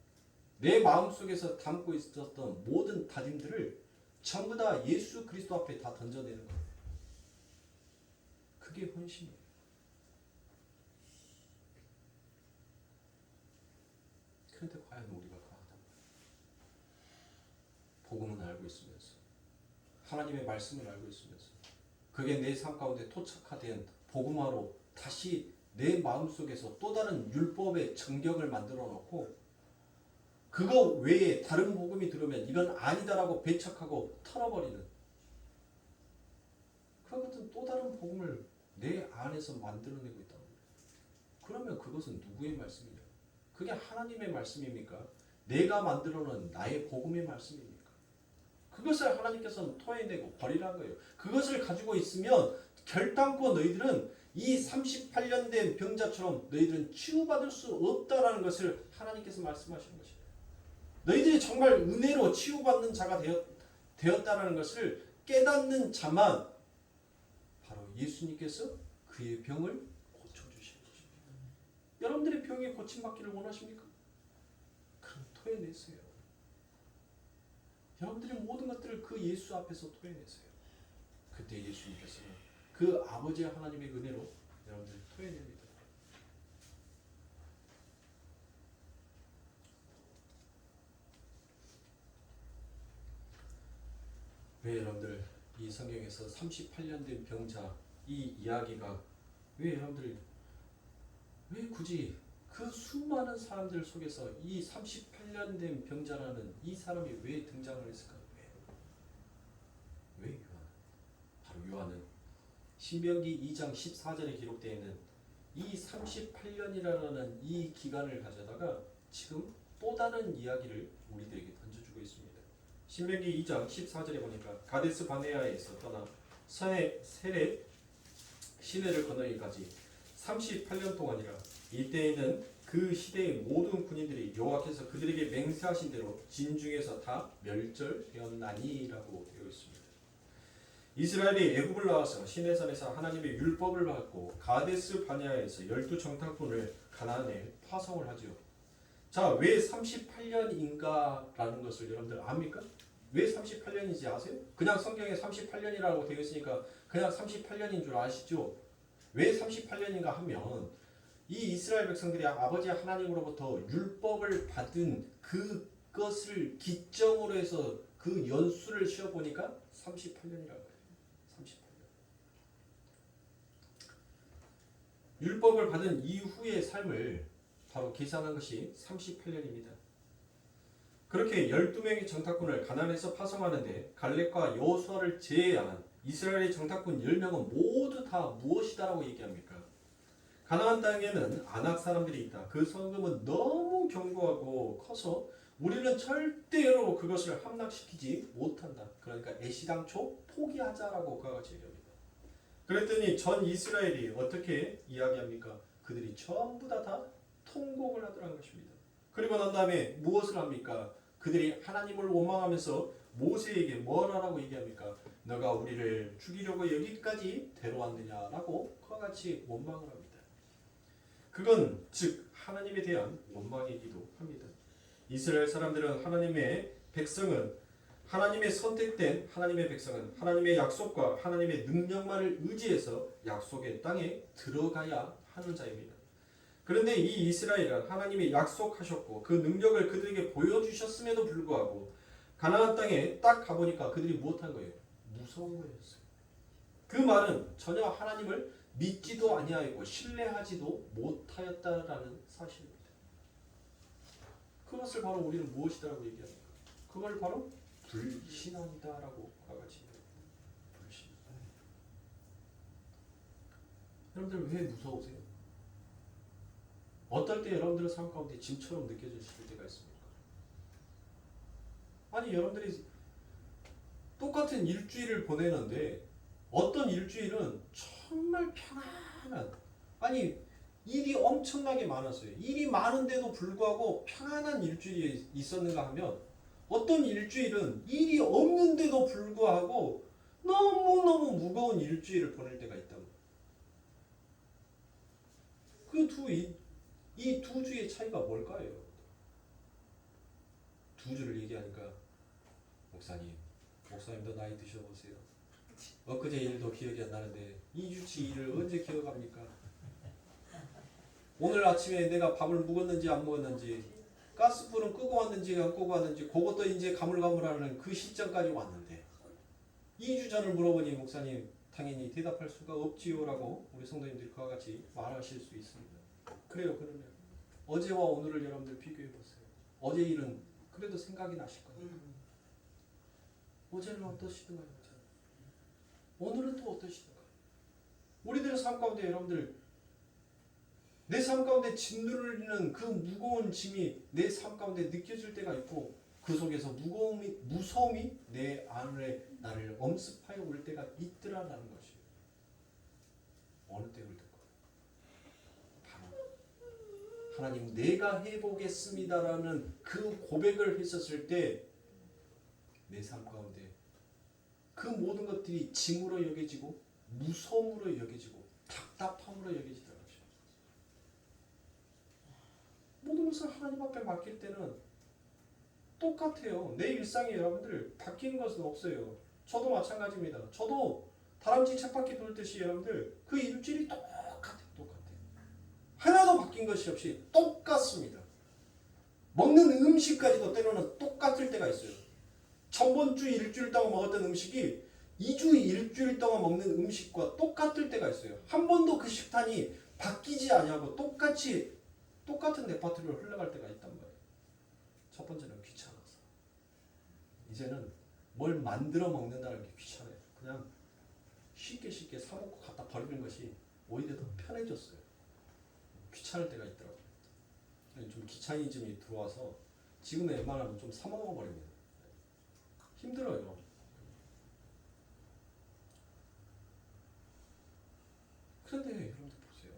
S1: 내 마음속에서 담고 있었던 모든 다짐들을 전부 다 예수 그리스도 앞에 다 던져내는 거예요. 그게 헌신이에요. 그런데 과연 우리가 그러하다. 복음은 알고 있으면서 하나님의 말씀을 알고 있으면서 그게 내 삶 가운데 토착화된 복음화로 다시 내 마음속에서 또 다른 율법의 정경을 만들어 놓고 그거 외에 다른 복음이 들으면 이건 아니다라고 배척하고 털어버리는 그런 같은 또 다른 복음을 내 안에서 만들어내고 있다는 거예요. 그러면 그것은 누구의 말씀이냐? 그게 하나님의 말씀입니까? 내가 만들어놓은 나의 복음의 말씀입니까? 그것을 하나님께서는 토해내고 버리라는 거예요. 그것을 가지고 있으면 결단코 너희들은 이 38년 된 병자처럼 너희들은 치유받을 수 없다라는 것을 하나님께서 말씀하시는 것입니다. 너희들이 정말 은혜로 치유받는 자가 되었다라는 것을 깨닫는 자만 바로 예수님께서 그의 병을 고쳐주시는 것입니다. 여러분들의 병이 고침받기를 원하십니까? 그럼 토해내세요. 여러분들의 모든 것들을 그 예수 앞에서 토해내세요. 그때 예수님께서는 그 아버지 하나님의 은혜로 여러분들을 토해냅니다. 왜 여러분들 이 성경에서 38년 된 병자 이 이야기가 왜 여러분들 왜 굳이 그 수많은 사람들 속에서 이 38년 된 병자라는 이 사람이 왜 등장을 했을까요? 왜 요한? 바로 요한은 신명기 2장 14절에 기록되어 있는 이 38년이라는 이 기간을 가져다가 지금 또 다른 이야기를 우리들에게 던져주고 있습니다. 신명기 2장 14절에 보니까 가데스 바네아에서 떠나 세렙 시내를 건너기까지 38년 동안이라 이때에는 그 시대의 모든 군인들이 여호와께서 그들에게 맹세하신 대로 진중에서 다 멸절되었나니라고 되어 있습니다. 이스라엘이 애굽을 나와서 시내산에서 하나님의 율법을 받고 가데스 바네아에서 12정탐꾼을 가나안에 파송을 하지요. 자, 왜 38년인가라는 것을 여러분들 압니까? 왜 38년인지 아세요? 그냥 성경에 38년이라고 되어 있으니까 그냥 38년인 줄 아시죠? 왜 38년인가 하면 이 이스라엘 백성들이 아버지 하나님으로부터 율법을 받은 그것을 기점으로 해서 그 연수를 쉬어보니까 38년이라고 해요. 38년. 율법을 받은 이후의 삶을 바로 계산한 것이 38년입니다. 그렇게 12명의 정탐꾼을 가나안에서 파송하는데 갈렙과 여호수아를 제외한 이스라엘의 정탐꾼 10명은 모두 다 무엇이다라고 얘기합니까? 가나안 땅에는 아낙 사람들이 있다. 그 성금은 너무 견고하고 커서 우리는 절대로 그것을 함락시키지 못한다. 그러니까 애시당초 포기하자라고 그와 같이 얘기합니다. 그랬더니 전 이스라엘이 어떻게 이야기합니까? 그들이 전부 다 통곡을 하더라는 것입니다. 그리고 난 다음에 무엇을 합니까? 그들이 하나님을 원망하면서 모세에게 뭘 하라고 얘기합니까? 너가 우리를 죽이려고 여기까지 데려왔느냐라고 그와 같이 원망을 합니다. 그건 즉 하나님에 대한 원망이기도 합니다. 이스라엘 사람들은 하나님의 백성은 하나님의 선택된 하나님의 백성은 하나님의 약속과 하나님의 능력만을 의지해서 약속의 땅에 들어가야 하는 자입니다. 그런데 이 이스라엘은 하나님이 약속하셨고 그 능력을 그들에게 보여주셨음에도 불구하고 가나안 땅에 딱 가보니까 그들이 무엇한 거예요? 무서운 거였어요. 그 말은 전혀 하나님을 믿지도 아니하였고 신뢰하지도 못하였다라는 사실입니다. 그것을 바로 우리는 무엇이라고 얘기합니까? 그걸 바로 불신앙이다라고 같이 불신. 여러분들 왜 무서우세요? 어떨 때 여러분들의 삶 가운데 짐처럼 느껴지실 때가 있습니까? 아니 여러분들이 똑같은 일주일을 보내는데 어떤 일주일은 정말 편안한 아니 일이 엄청나게 많았어요. 일이 많은데도 불구하고 편안한 일주일이 있었는가 하면 어떤 일주일은 일이 없는데도 불구하고 너무너무 무거운 일주일을 보낼 때가 있다고. 이 두 주의 차이가 뭘까요? 두 주를 얘기하니까 목사님도 나이 드셔보세요. 엊그제 일도 기억이 안 나는데 2주치 일을 언제 기억합니까? 오늘 아침에 내가 밥을 먹었는지 안 먹었는지 가스불은 끄고 왔는지 안 끄고 왔는지 그것도 이제 가물가물하는 그 시점까지 왔는데 2주 전을 물어보니 목사님 당연히 대답할 수가 없지요라고 우리 성도님들이 그와 같이 말하실 수 있습니다. 그래요. 그러면 어제와 오늘을 여러분들 비교해 보세요. 어제 일은 그래도 생각이 나실 거예요. 어제는 어떠시던가요? 오늘은 또 어떠시던가요? 우리들의 삶 가운데 여러분들 내 삶 가운데 짓누르는 그 무거운 짐이 내 삶 가운데 느껴질 때가 있고 그 속에서 무서움이 내 안에 나를 엄습하여 올 때가 있더라라는 것이에요. 어느 때 그럴 때일까요? 바로 하나님 내가 해보겠습니다라는 그 고백을 했었을 때 내 삶 가운데 그 모든 것들이 짐으로 여겨지고 무서움으로 여겨지고 답답함으로 여겨지더라고요. 모든 것을 하나님 앞에 맡길 때는 똑같아요. 내 일상이 여러분들 바뀌는 것은 없어요. 저도 마찬가지입니다. 저도 다람쥐 쳇바퀴 돌듯이 여러분들 그 일주일이 똑같아요. 하나도 바뀐 것이 없이 똑같습니다. 먹는 음식까지도 때로는 똑같을 때가 있어요. 전번주 일주일 동안 먹었던 음식이 2주 일주일 동안 먹는 음식과 똑같을 때가 있어요. 한 번도 그 식단이 바뀌지 아니하고 똑같은 레파토리로 흘러갈 때가 있단 말이에요. 첫 번째는 귀찮아서. 이제는 뭘 만들어 먹는다는 게 귀찮아요. 그냥 쉽게 사 먹고 갖다 버리는 것이 오히려 더 편해졌어요. 귀찮을 때가 있더라고요. 좀 귀차니즘이 들어와서 지금은 웬만하면 좀 사 먹어버립니다. 힘들어요. 그런데 여러분들 보세요.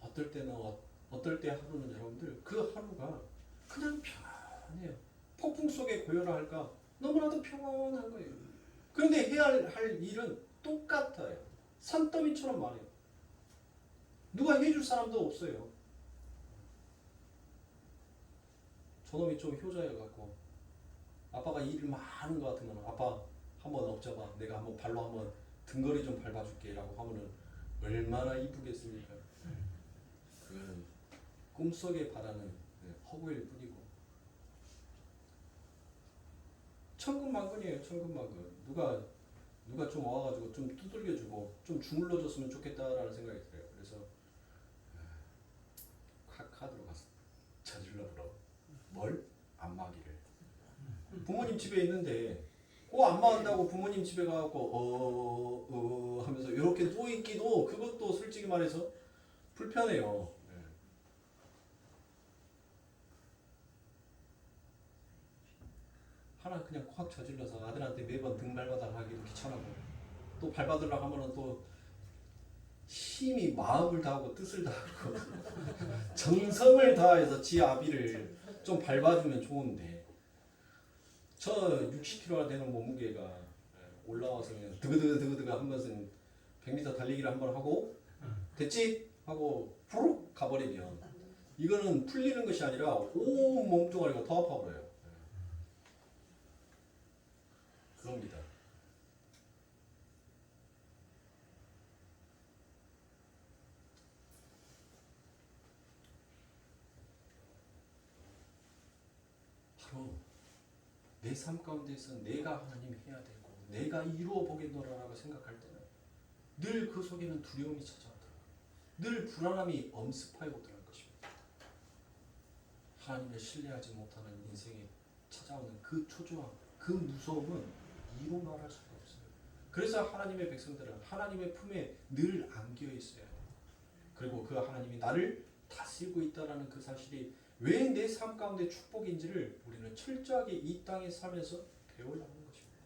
S1: 어떨 때 하루는 여러분들 그 하루가 그냥 편해요. 폭풍 속에 고요라 할까 너무나도 평온한 거예요. 그런데 해야 할 일은 똑같아요. 산더미처럼 많아요. 누가 해줄 사람도 없어요. 저놈이 좀 효자여갖고 아빠가 일이 많은 것 같으면 아빠 한번 엎져봐. 내가 한번 발로 한번 등거리 좀 밟아줄게 라고 하면은 얼마나 이쁘겠습니까? 그거는 꿈속에 바라는 허구일 뿐이고 천군만군이에요. 천군만군. 누가 좀 와가지고 좀 두들겨주고 좀 주물러줬으면 좋겠다라는 생각이 들어요. 그래서 카드로 가서 저질러 불어. 뭘? 안마기를. 부모님 집에 있는데 그 안마한다고 부모님 집에 가고 하면서 이렇게 누워있기도 그것도 솔직히 말해서 불편해요. 하나 그냥 확 저질러서 아들한테 매번 등 밟아달라 하기도 귀찮아고 또 밟아달라 하면은 또 힘이 마음을 다하고 뜻을 다하고 정성을 다해서 지 아비를 좀 밟아주면 좋은데 저 60kg가 되는 몸무게가 올라와서 그냥 드그드그 한 것은 100m 달리기를 한번 하고 됐지? 하고 푸룩 가버리면 이거는 풀리는 것이 아니라 온 몸뚱아리가 더 아파버려요. 그럽니다. 바로 내 삶 가운데서 내가 하나님 해야 되고 내가 이루어 보겠노라라고 생각할 때는 늘 그 속에는 두려움이 찾아오더라고요. 늘 불안함이 엄습하여 오더라는 것입니다. 하나님을 신뢰하지 못하는 인생에 찾아오는 그 초조함, 그 무서움은 이루 말할 수가 없어요. 그래서 하나님의 백성들은 하나님의 품에 늘 안겨 있어야 해요. 그리고 그 하나님이 나를 다스리고 있다는 그 사실이 왜 내 삶 가운데 축복인지를 우리는 철저하게 이 땅에 살면서 배워야 하는 것입니다.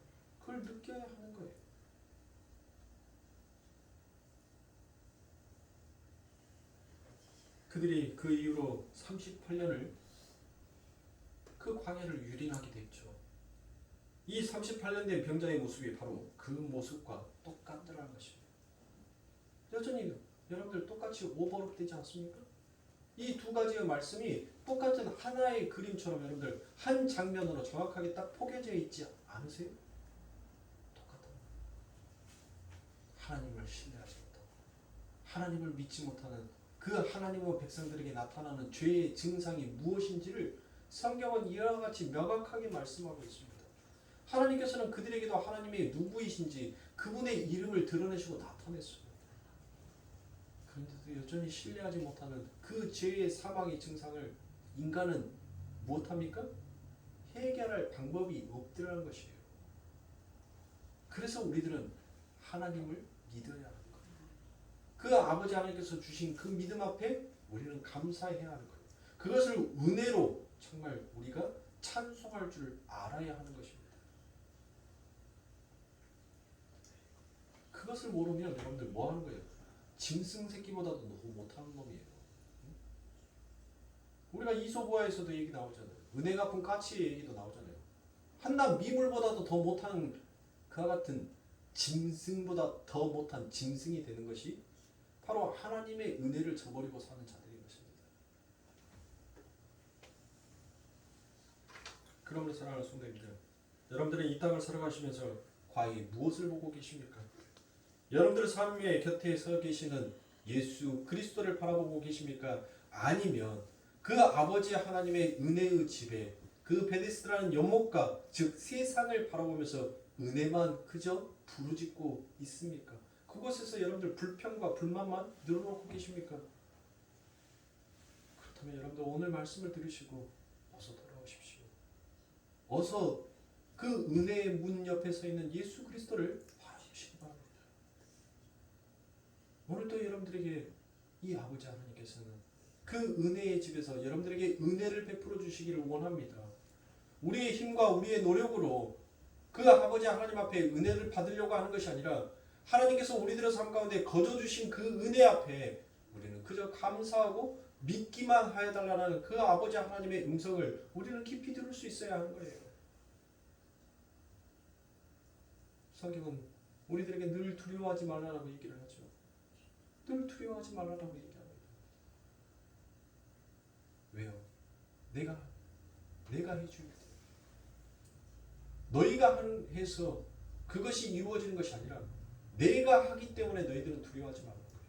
S1: 그걸 느껴야 하는 거예요. 그들이 그 이후로 38년을 그 광야를 유린하게 됐죠. 이 38년 된 병자의 모습이 바로 그 모습과 똑같더라는 것입니다. 여전히 여러분들 똑같이 오버랩 되지 않습니까? 이 두 가지의 말씀이 똑같은 하나의 그림처럼 여러분들 한 장면으로 정확하게 딱 포개져 있지 않으세요? 똑같다. 하나님을 신뢰하지 못하고 하나님을 믿지 못하는 그 하나님의 백성들에게 나타나는 죄의 증상이 무엇인지를 성경은 이와 같이 명확하게 말씀하고 있습니다. 하나님께서는 그들에게도 하나님의 누구이신지 그분의 이름을 드러내시고 나타냈어요. 그런데도 여전히 신뢰하지 못하는 그 죄의 사망의 증상을 인간은 무엇합니까? 해결할 방법이 없더라는 것이에요. 그래서 우리들은 하나님을 믿어야 하는 거예요. 그 아버지 하나님께서 주신 그 믿음 앞에 우리는 감사해야 하는 거예요. 그것을 은혜로 정말 우리가 찬송할 줄 알아야 하는 것입니다. 그것을 모르면 여러분들 뭐 하는 거예요? 짐승 새끼보다도 너무 못하는 놈이에요. 우리가 이소보아에서도 얘기 나오잖아요. 은혜 갚은 까치의 얘기도 나오잖아요. 한낱 미물보다도 더 못하는 그와 같은 짐승보다 더 못한 짐승이 되는 것이 바로 하나님의 은혜를 저버리고 사는 자들인 것입니다. 그러므로 사랑하는 성도님들, 여러분들은 이 땅을 살아가시면서 과연 무엇을 보고 계십니까? 여러분들 삶의 곁에 서 계시는 예수 그리스도를 바라보고 계십니까? 아니면 그 아버지 하나님의 은혜의 집에 그 베데스다라는 연못가 즉 세상을 바라보면서 은혜만 그저 부르짖고 있습니까? 그곳에서 여러분들 불평과 불만만 늘어놓고 계십니까? 그렇다면 여러분들 오늘 말씀을 들으시고 어서 돌아오십시오. 어서 그 은혜의 문 옆에 서 있는 예수 그리스도를 바라보시기 바랍니다. 오늘도 여러분들에게 이 아버지 하나님께서는 그 은혜의 집에서 여러분들에게 은혜를 베풀어 주시기를 원합니다. 우리의 힘과 우리의 노력으로 그 아버지 하나님 앞에 은혜를 받으려고 하는 것이 아니라 하나님께서 우리들의 삶 가운데 거저주신 그 은혜 앞에 우리는 그저 감사하고 믿기만 하여달라는 그 아버지 하나님의 음성을 우리는 깊이 들을 수 있어야 하는 거예요. 성경은 우리들에게 늘 두려워하지 말라고 얘기를 하죠. 늘 두려워하지 말라고 얘기합니다. 왜요? 내가 해줄 때 너희가 해서 그것이 이루어지는 것이 아니라 내가 하기 때문에 너희들은 두려워하지 말라는 거예요.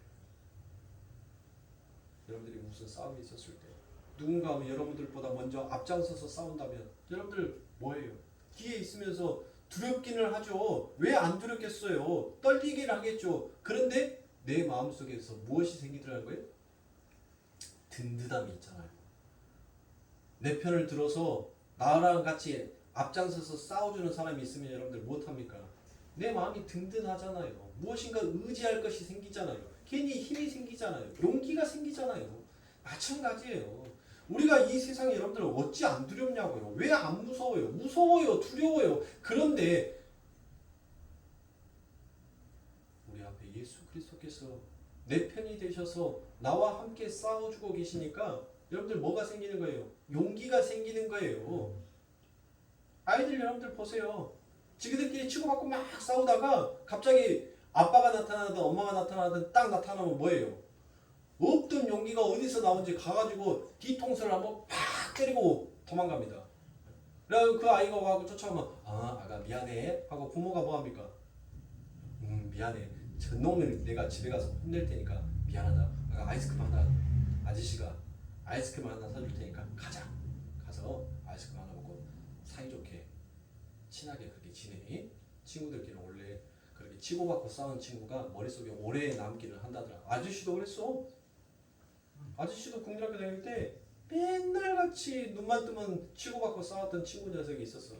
S1: 여러분들이 무슨 싸움이 있었을 때 누군가 여러분들보다 먼저 앞장서서 싸운다면 여러분들 뭐예요? 뒤에 있으면서 두렵기는 하죠. 왜 안 두렵겠어요? 떨리긴 하겠죠. 그런데 내 마음속에서 무엇이 생기더라는 거예요? 든든함이 있잖아요. 내 편을 들어서 나랑 같이 앞장서서 싸워주는 사람이 있으면 여러분들 못합니까? 내 마음이 든든하잖아요. 무엇인가 의지할 것이 생기잖아요. 괜히 힘이 생기잖아요. 용기가 생기잖아요. 마찬가지예요. 우리가 이 세상에 여러분들 어찌 안 두렵냐고요. 왜 안 무서워요? 무서워요. 두려워요. 그런데 우리 앞에 예수 그리스도께서 내 편이 되셔서 나와 함께 싸워주고 계시니까 여러분들 뭐가 생기는 거예요? 용기가 생기는 거예요. 아이들 여러분들 보세요. 지그들끼리 치고받고 막 싸우다가 갑자기 아빠가 나타나든 엄마가 나타나든 딱 나타나면 뭐예요? 없던 용기가 어디서 나온지 가가지고 뒤통수를 한번 팍 때리고 도망갑니다. 그래서 그 아이가 와서 쫓아오면 아가 미안해 하고 부모가 뭐합니까? 미안해. 저놈을 내가 집에 가서 혼낼 테니까 미안하다. 아이스크림 하나 아저씨가 아이스크림 하나 사줄 테니까 가자. 가서 아이스크림 하나 먹고 사이좋게 친하게 그렇게 지내. 친구들끼리 원래 그렇게 치고받고 싸운 친구가 머릿속에 오래 남기를 한다더라. 아저씨도 그랬어. 아저씨도 국민학교 다닐 때 맨날 같이 눈만 뜨면 치고받고 싸웠던 친구 녀석이 있었어.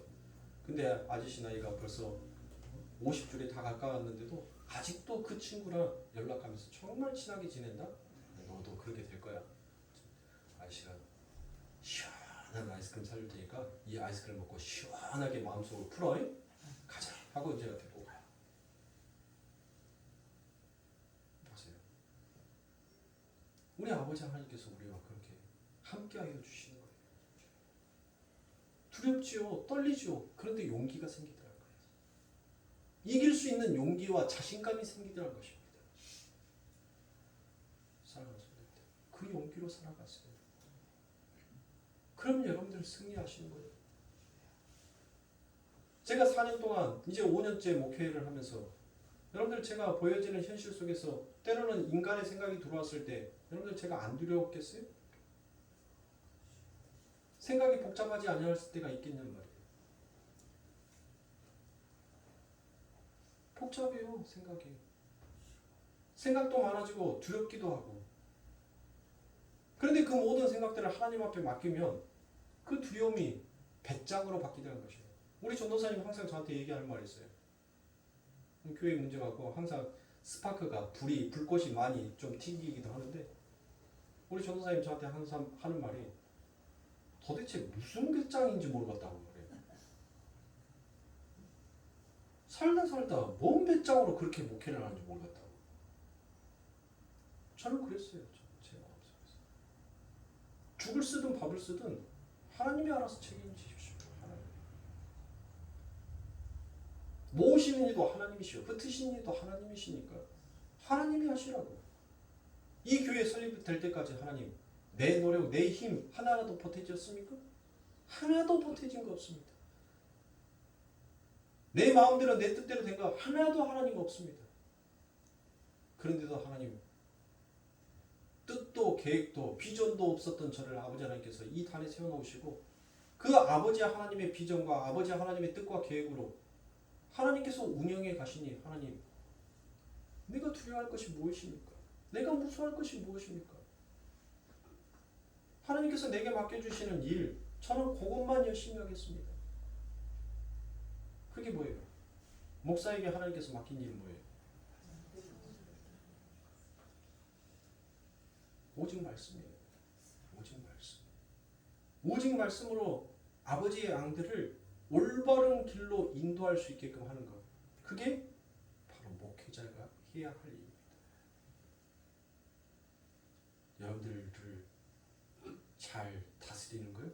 S1: 근데 아저씨 나이가 벌써 50줄에 다 가까웠는데도 아직도 그 친구랑 연락하면서 정말 친하게 지낸다? 너도 그렇게 될 거야. 아저씨가 시원한 아이스크림 사줄 테니까 이 아이스크림 먹고 시원하게 마음속으로 풀어. 가자 하고 제가 데리고 가요. 보세요. 우리 아버지 하나님께서 우리와 그렇게 함께하여 주시는 거예요. 두렵지요, 떨리지요. 그런데 용기가 생기더라고요. 이길 수 있는 용기와 자신감이 생기더라는 것입니다. 사랑하는 성도님들, 그 용기로 살아갔어요. 그럼 여러분들 승리하시는 거예요. 제가 4년 동안 이제 5년째 목회를 하면서 여러분들 제가 보여지는 현실 속에서 때로는 인간의 생각이 들어왔을 때 여러분들 제가 안 두려웠겠어요? 생각이 복잡하지 않았을 때가 있겠냔 말이에요. 복잡해요, 생각이. 생각도 많아지고 두렵기도 하고. 그런데 그 모든 생각들을 하나님 앞에 맡기면 그 두려움이 배짱으로 바뀌는 것이에요. 우리 전도사님 항상 저한테 얘기하는 말이 있어요. 교회 문제 갖고 항상 스파크가 불꽃이 많이 좀 튀기기도 하는데 우리 전도사님 저한테 항상 하는 말이 도대체 무슨 배짱인지 모르겠다고 그래요. 살다 뭔 배짱으로 그렇게 목회를 하는지 모르겠다고. 저는 그랬어요. 제 마음속에서. 죽을 쓰든 밥을 쓰든 하나님이 알아서 책임지십시오. 하나님. 모으시는 이도 하나님이시오. 흩으시는 이도 하나님이시니까 하나님이 하시라고. 이 교회 설립될 때까지 하나님 내 노력, 내 힘 하나라도 보태졌습니까? 하나도 보태진 거 없습니다. 내 마음대로 내 뜻대로 된 거 하나도 하나님 없습니다. 그런데도 하나님 뜻도 계획도 비전도 없었던 저를 아버지 하나님께서 이 단에 세워놓으시고 그 아버지 하나님의 비전과 아버지 하나님의 뜻과 계획으로 하나님께서 운영해 가시니 하나님 내가 두려워할 것이 무엇입니까? 내가 무서워할 것이 무엇입니까? 하나님께서 내게 맡겨주시는 일 저는 그것만 열심히 하겠습니다. 그게 뭐예요? 목사에게 하나님께서 맡긴 일은 뭐예요? 오직 말씀이에요. 오직 말씀. 오직 말씀으로 아버지의 양들을 올바른 길로 인도할 수 있게끔 하는 것. 그게 바로 목회자가 해야 할 일입니다. 여러분들을 잘 다스리는 거요?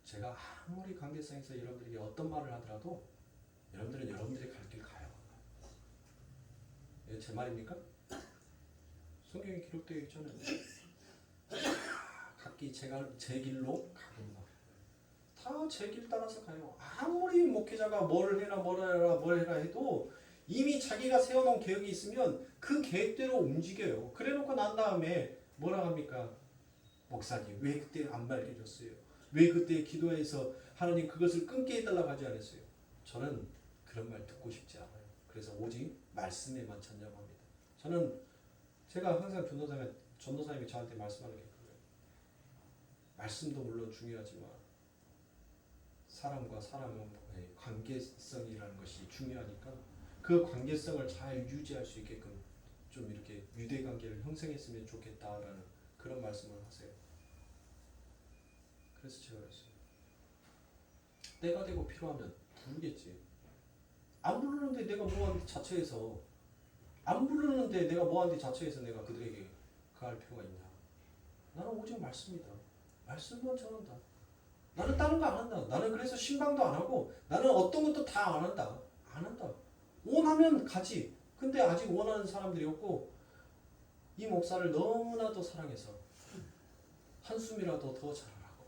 S1: 제가 아무리 관계성에서 여러분들에게 어떤 말을 하더라도 여러분들은 여러분들이 갈 길 가요. 제 말입니까? 성경에 기록되어 있잖아요. 각기 제 길로 가는다. 다 제 길 따라서 가요. 아무리 목회자가 뭘 해라 해도 이미 자기가 세워놓은 계획이 있으면 그 계획대로 움직여요. 그래놓고 난 다음에 뭐라 합니까? 목사님 왜 그때 안 말해줬어요? 왜 그때 기도해서 하나님 그것을 끊게 해달라고 하지 않았어요? 저는 그런 말 듣고 싶지 않아요. 그래서 오직 말씀에만 전념합니다. 저는 제가 항상 전도사님이 저한테 말씀하는 게 그거예요. 말씀도 물론 중요하지만 사람과 사람의 관계성이라는 것이 중요하니까 그 관계성을 잘 유지할 수 있게끔 좀 이렇게 유대 관계를 형성했으면 좋겠다라는 그런 말씀을 하세요. 그래서 제가 그랬어요. 때가 되고 필요하면 부르겠지. 안 부르는데 내가 뭐하는데 자처해서 내가 그들에게 가할 필요가 있냐. 나는 오직 말씀이다. 말씀만 전한다. 나는 다른 거 안 한다. 나는 그래서 신방도 안 하고 나는 어떤 것도 다 안 한다. 원하면 가지. 근데 아직 원하는 사람들이 없고 이 목사를 너무나도 사랑해서 한숨이라도 더 잘하라고.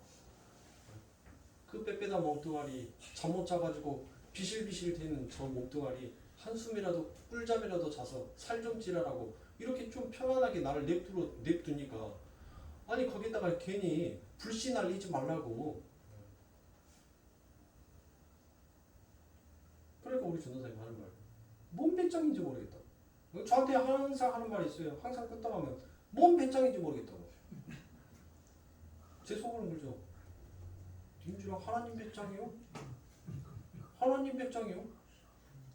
S1: 그 빼빼다 몸뚱아리 잠 못 자가지고 비실비실 되는 저 몸뚱아리 한숨이라도 꿀잠이라도 자서 살 좀 찌라라고 이렇게 좀 편안하게 나를 냅두니까 아니 거기다가 괜히 불씨 날리지 말라고. 그러니까 우리 전도사님 하는 말 뭔 배짱인지 모르겠다. 저한테 항상 하는 말이 있어요. 항상 끝나가면 뭔 배짱인지 모르겠다고. 제 속을 물죠. 님들아 하나님 배짱이요? 하나님 배짱이요?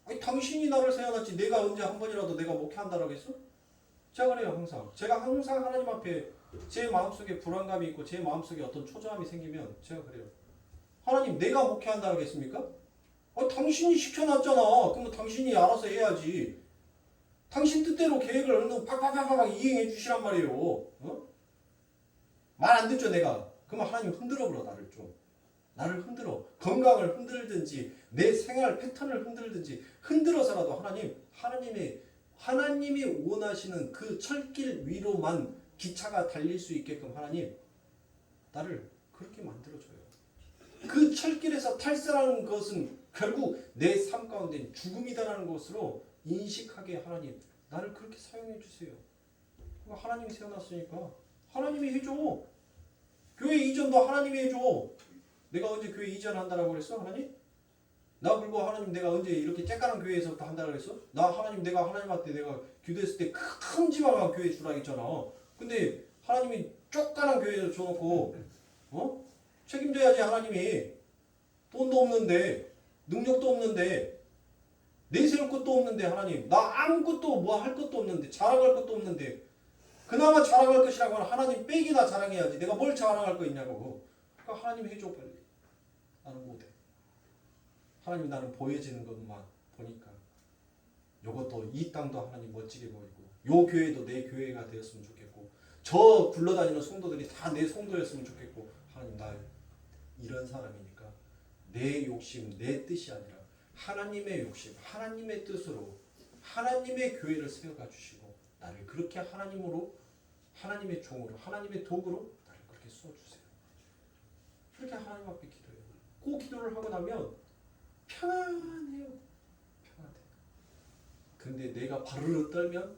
S1: 아니 당신이 나를 세워놨지 내가 언제 한 번이라도 내가 목회한다라고 했어? 제가 그래요 항상. 제가 항상 하나님 앞에 제 마음속에 불안감이 있고 제 마음속에 어떤 초조함이 생기면 제가 그래요. 하나님 내가 목회한다라고 했습니까? 아니 당신이 시켜놨잖아. 그러면 당신이 알아서 해야지. 당신 뜻대로 계획을 얼른 팍팍팍팍 이행해 주시란 말이에요. 어? 말 안 듣죠 내가. 그러면 하나님 흔들어 버려 나를 좀. 나를 흔들어. 건강을 흔들든지 내 생활 패턴을 흔들든지 흔들어서라도 하나님이 원하시는 그 철길 위로만 기차가 달릴 수 있게끔 하나님 나를 그렇게 만들어줘요. 그 철길에서 탈선하는 것은 결국 내 삶 가운데 죽음이다라는 것으로 인식하게 하나님 나를 그렇게 사용해 주세요. 하나님이 세워놨으니까 하나님이 해줘. 교회 이전도 하나님이 해줘. 내가 언제 교회 이전한다라고 그랬어 하나님? 나 불고 하나님 내가 언제 이렇게 쬐까는 교회에서부터 한다고 그랬어? 나 하나님 내가 하나님한테 내가 기도했을 때 큼지막한 교회 주라 했잖아. 근데 하나님이 쪼까는 교회에서 줘놓고 책임져야지 하나님이. 돈도 없는데 능력도 없는데 내세울 것도 없는데 하나님 나 아무것도 뭐 할 것도 없는데 자랑할 것도 없는데 그나마 자랑할 것이라고 하면 하나님 빼기나 자랑해야지. 내가 뭘 자랑할 거 있냐고. 그러니까 하나님 해줘 빨리. 나는 못해. 하나님 나는 보여지는 것만 보니까 요것도 이 땅도 하나님 멋지게 보이고 요 교회도 내 교회가 되었으면 좋겠고 저 굴러다니는 성도들이 다 내 성도였으면 좋겠고 하나님 나 이런 사람이니까 내 욕심 내 뜻이 아니라 하나님의 욕심 하나님의 뜻으로 하나님의 교회를 세워가 주시고 나를 그렇게 하나님으로 하나님의 종으로 하나님의 도구로 나를 그렇게 써주세요. 그렇게 하나님 앞에 기도해요. 그 기도를 하고 나면 편안해요. 편안해. 근데 내가 바르르 떨면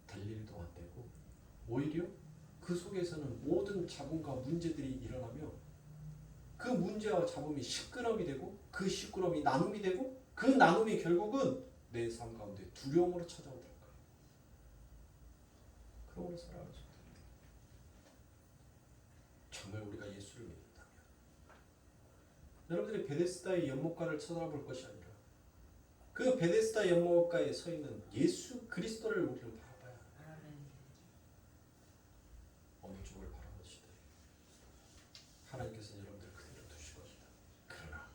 S1: 될 일도 안 되고 오히려 그 속에서는 모든 잡음과 문제들이 일어나며 그 문제와 잡음이 시끄러움이 되고 그 시끄러움이 나눔이 되고 그 나눔이 결국은 내 삶 가운데 두려움으로 찾아오더라. 그러므로 살아가죠. 정말 우리가 예수를 믿는다면 여러분들이 베데스다의 연못가를 쳐다볼 것이 아니라 그 베데스다 연못가에 서 있는 예수 그리스도를 우리는 바라봐야 합니다. 어느 쪽을 바라보시든 하나님께서는 여러분들을 그대로 두실 겁니다. 그러나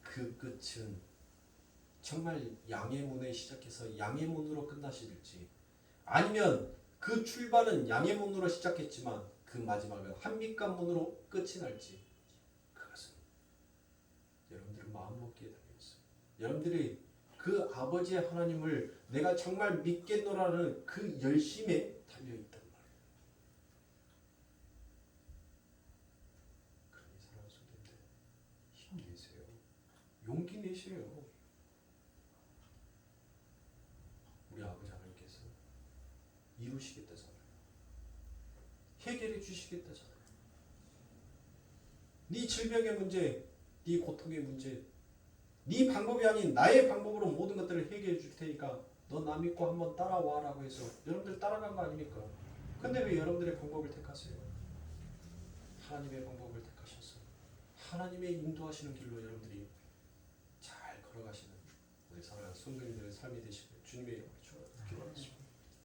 S1: 그 끝은 정말 양의 문에 시작해서 양의 문으로 끝나실지 아니면 그 출발은 양의 문으로 시작했지만 그 마지막은 한밑간 문으로 끝이 날지 그것은 여러분들은 마음먹기에 달려있어요. 여러분들이 그 아버지의 하나님을 내가 정말 믿겠노라는 그 열심에 달려있단 말이에요. 그러니 사랑하는 성도님들 힘내세요. 용기 내세요. 우리 아버지 하나님께서 이루시겠다잖아요. 해결해 주시겠다잖아요. 네 질병의 문제, 네 고통의 문제, 네 방법이 아닌 나의 방법으로 모든 것들을 해결해 줄 테니까 너 나 믿고 한번 따라와라고 해서 여러분들 따라간 거 아닙니까? 근데 왜 여러분들의 방법을 택하세요? 하나님의 방법을 택하셔서 하나님의 인도하시는 길로 여러분들이 잘 걸어가시는 우리 사랑하는 성도님들의 삶이 되시길 주님의 이름으로 축원합니다.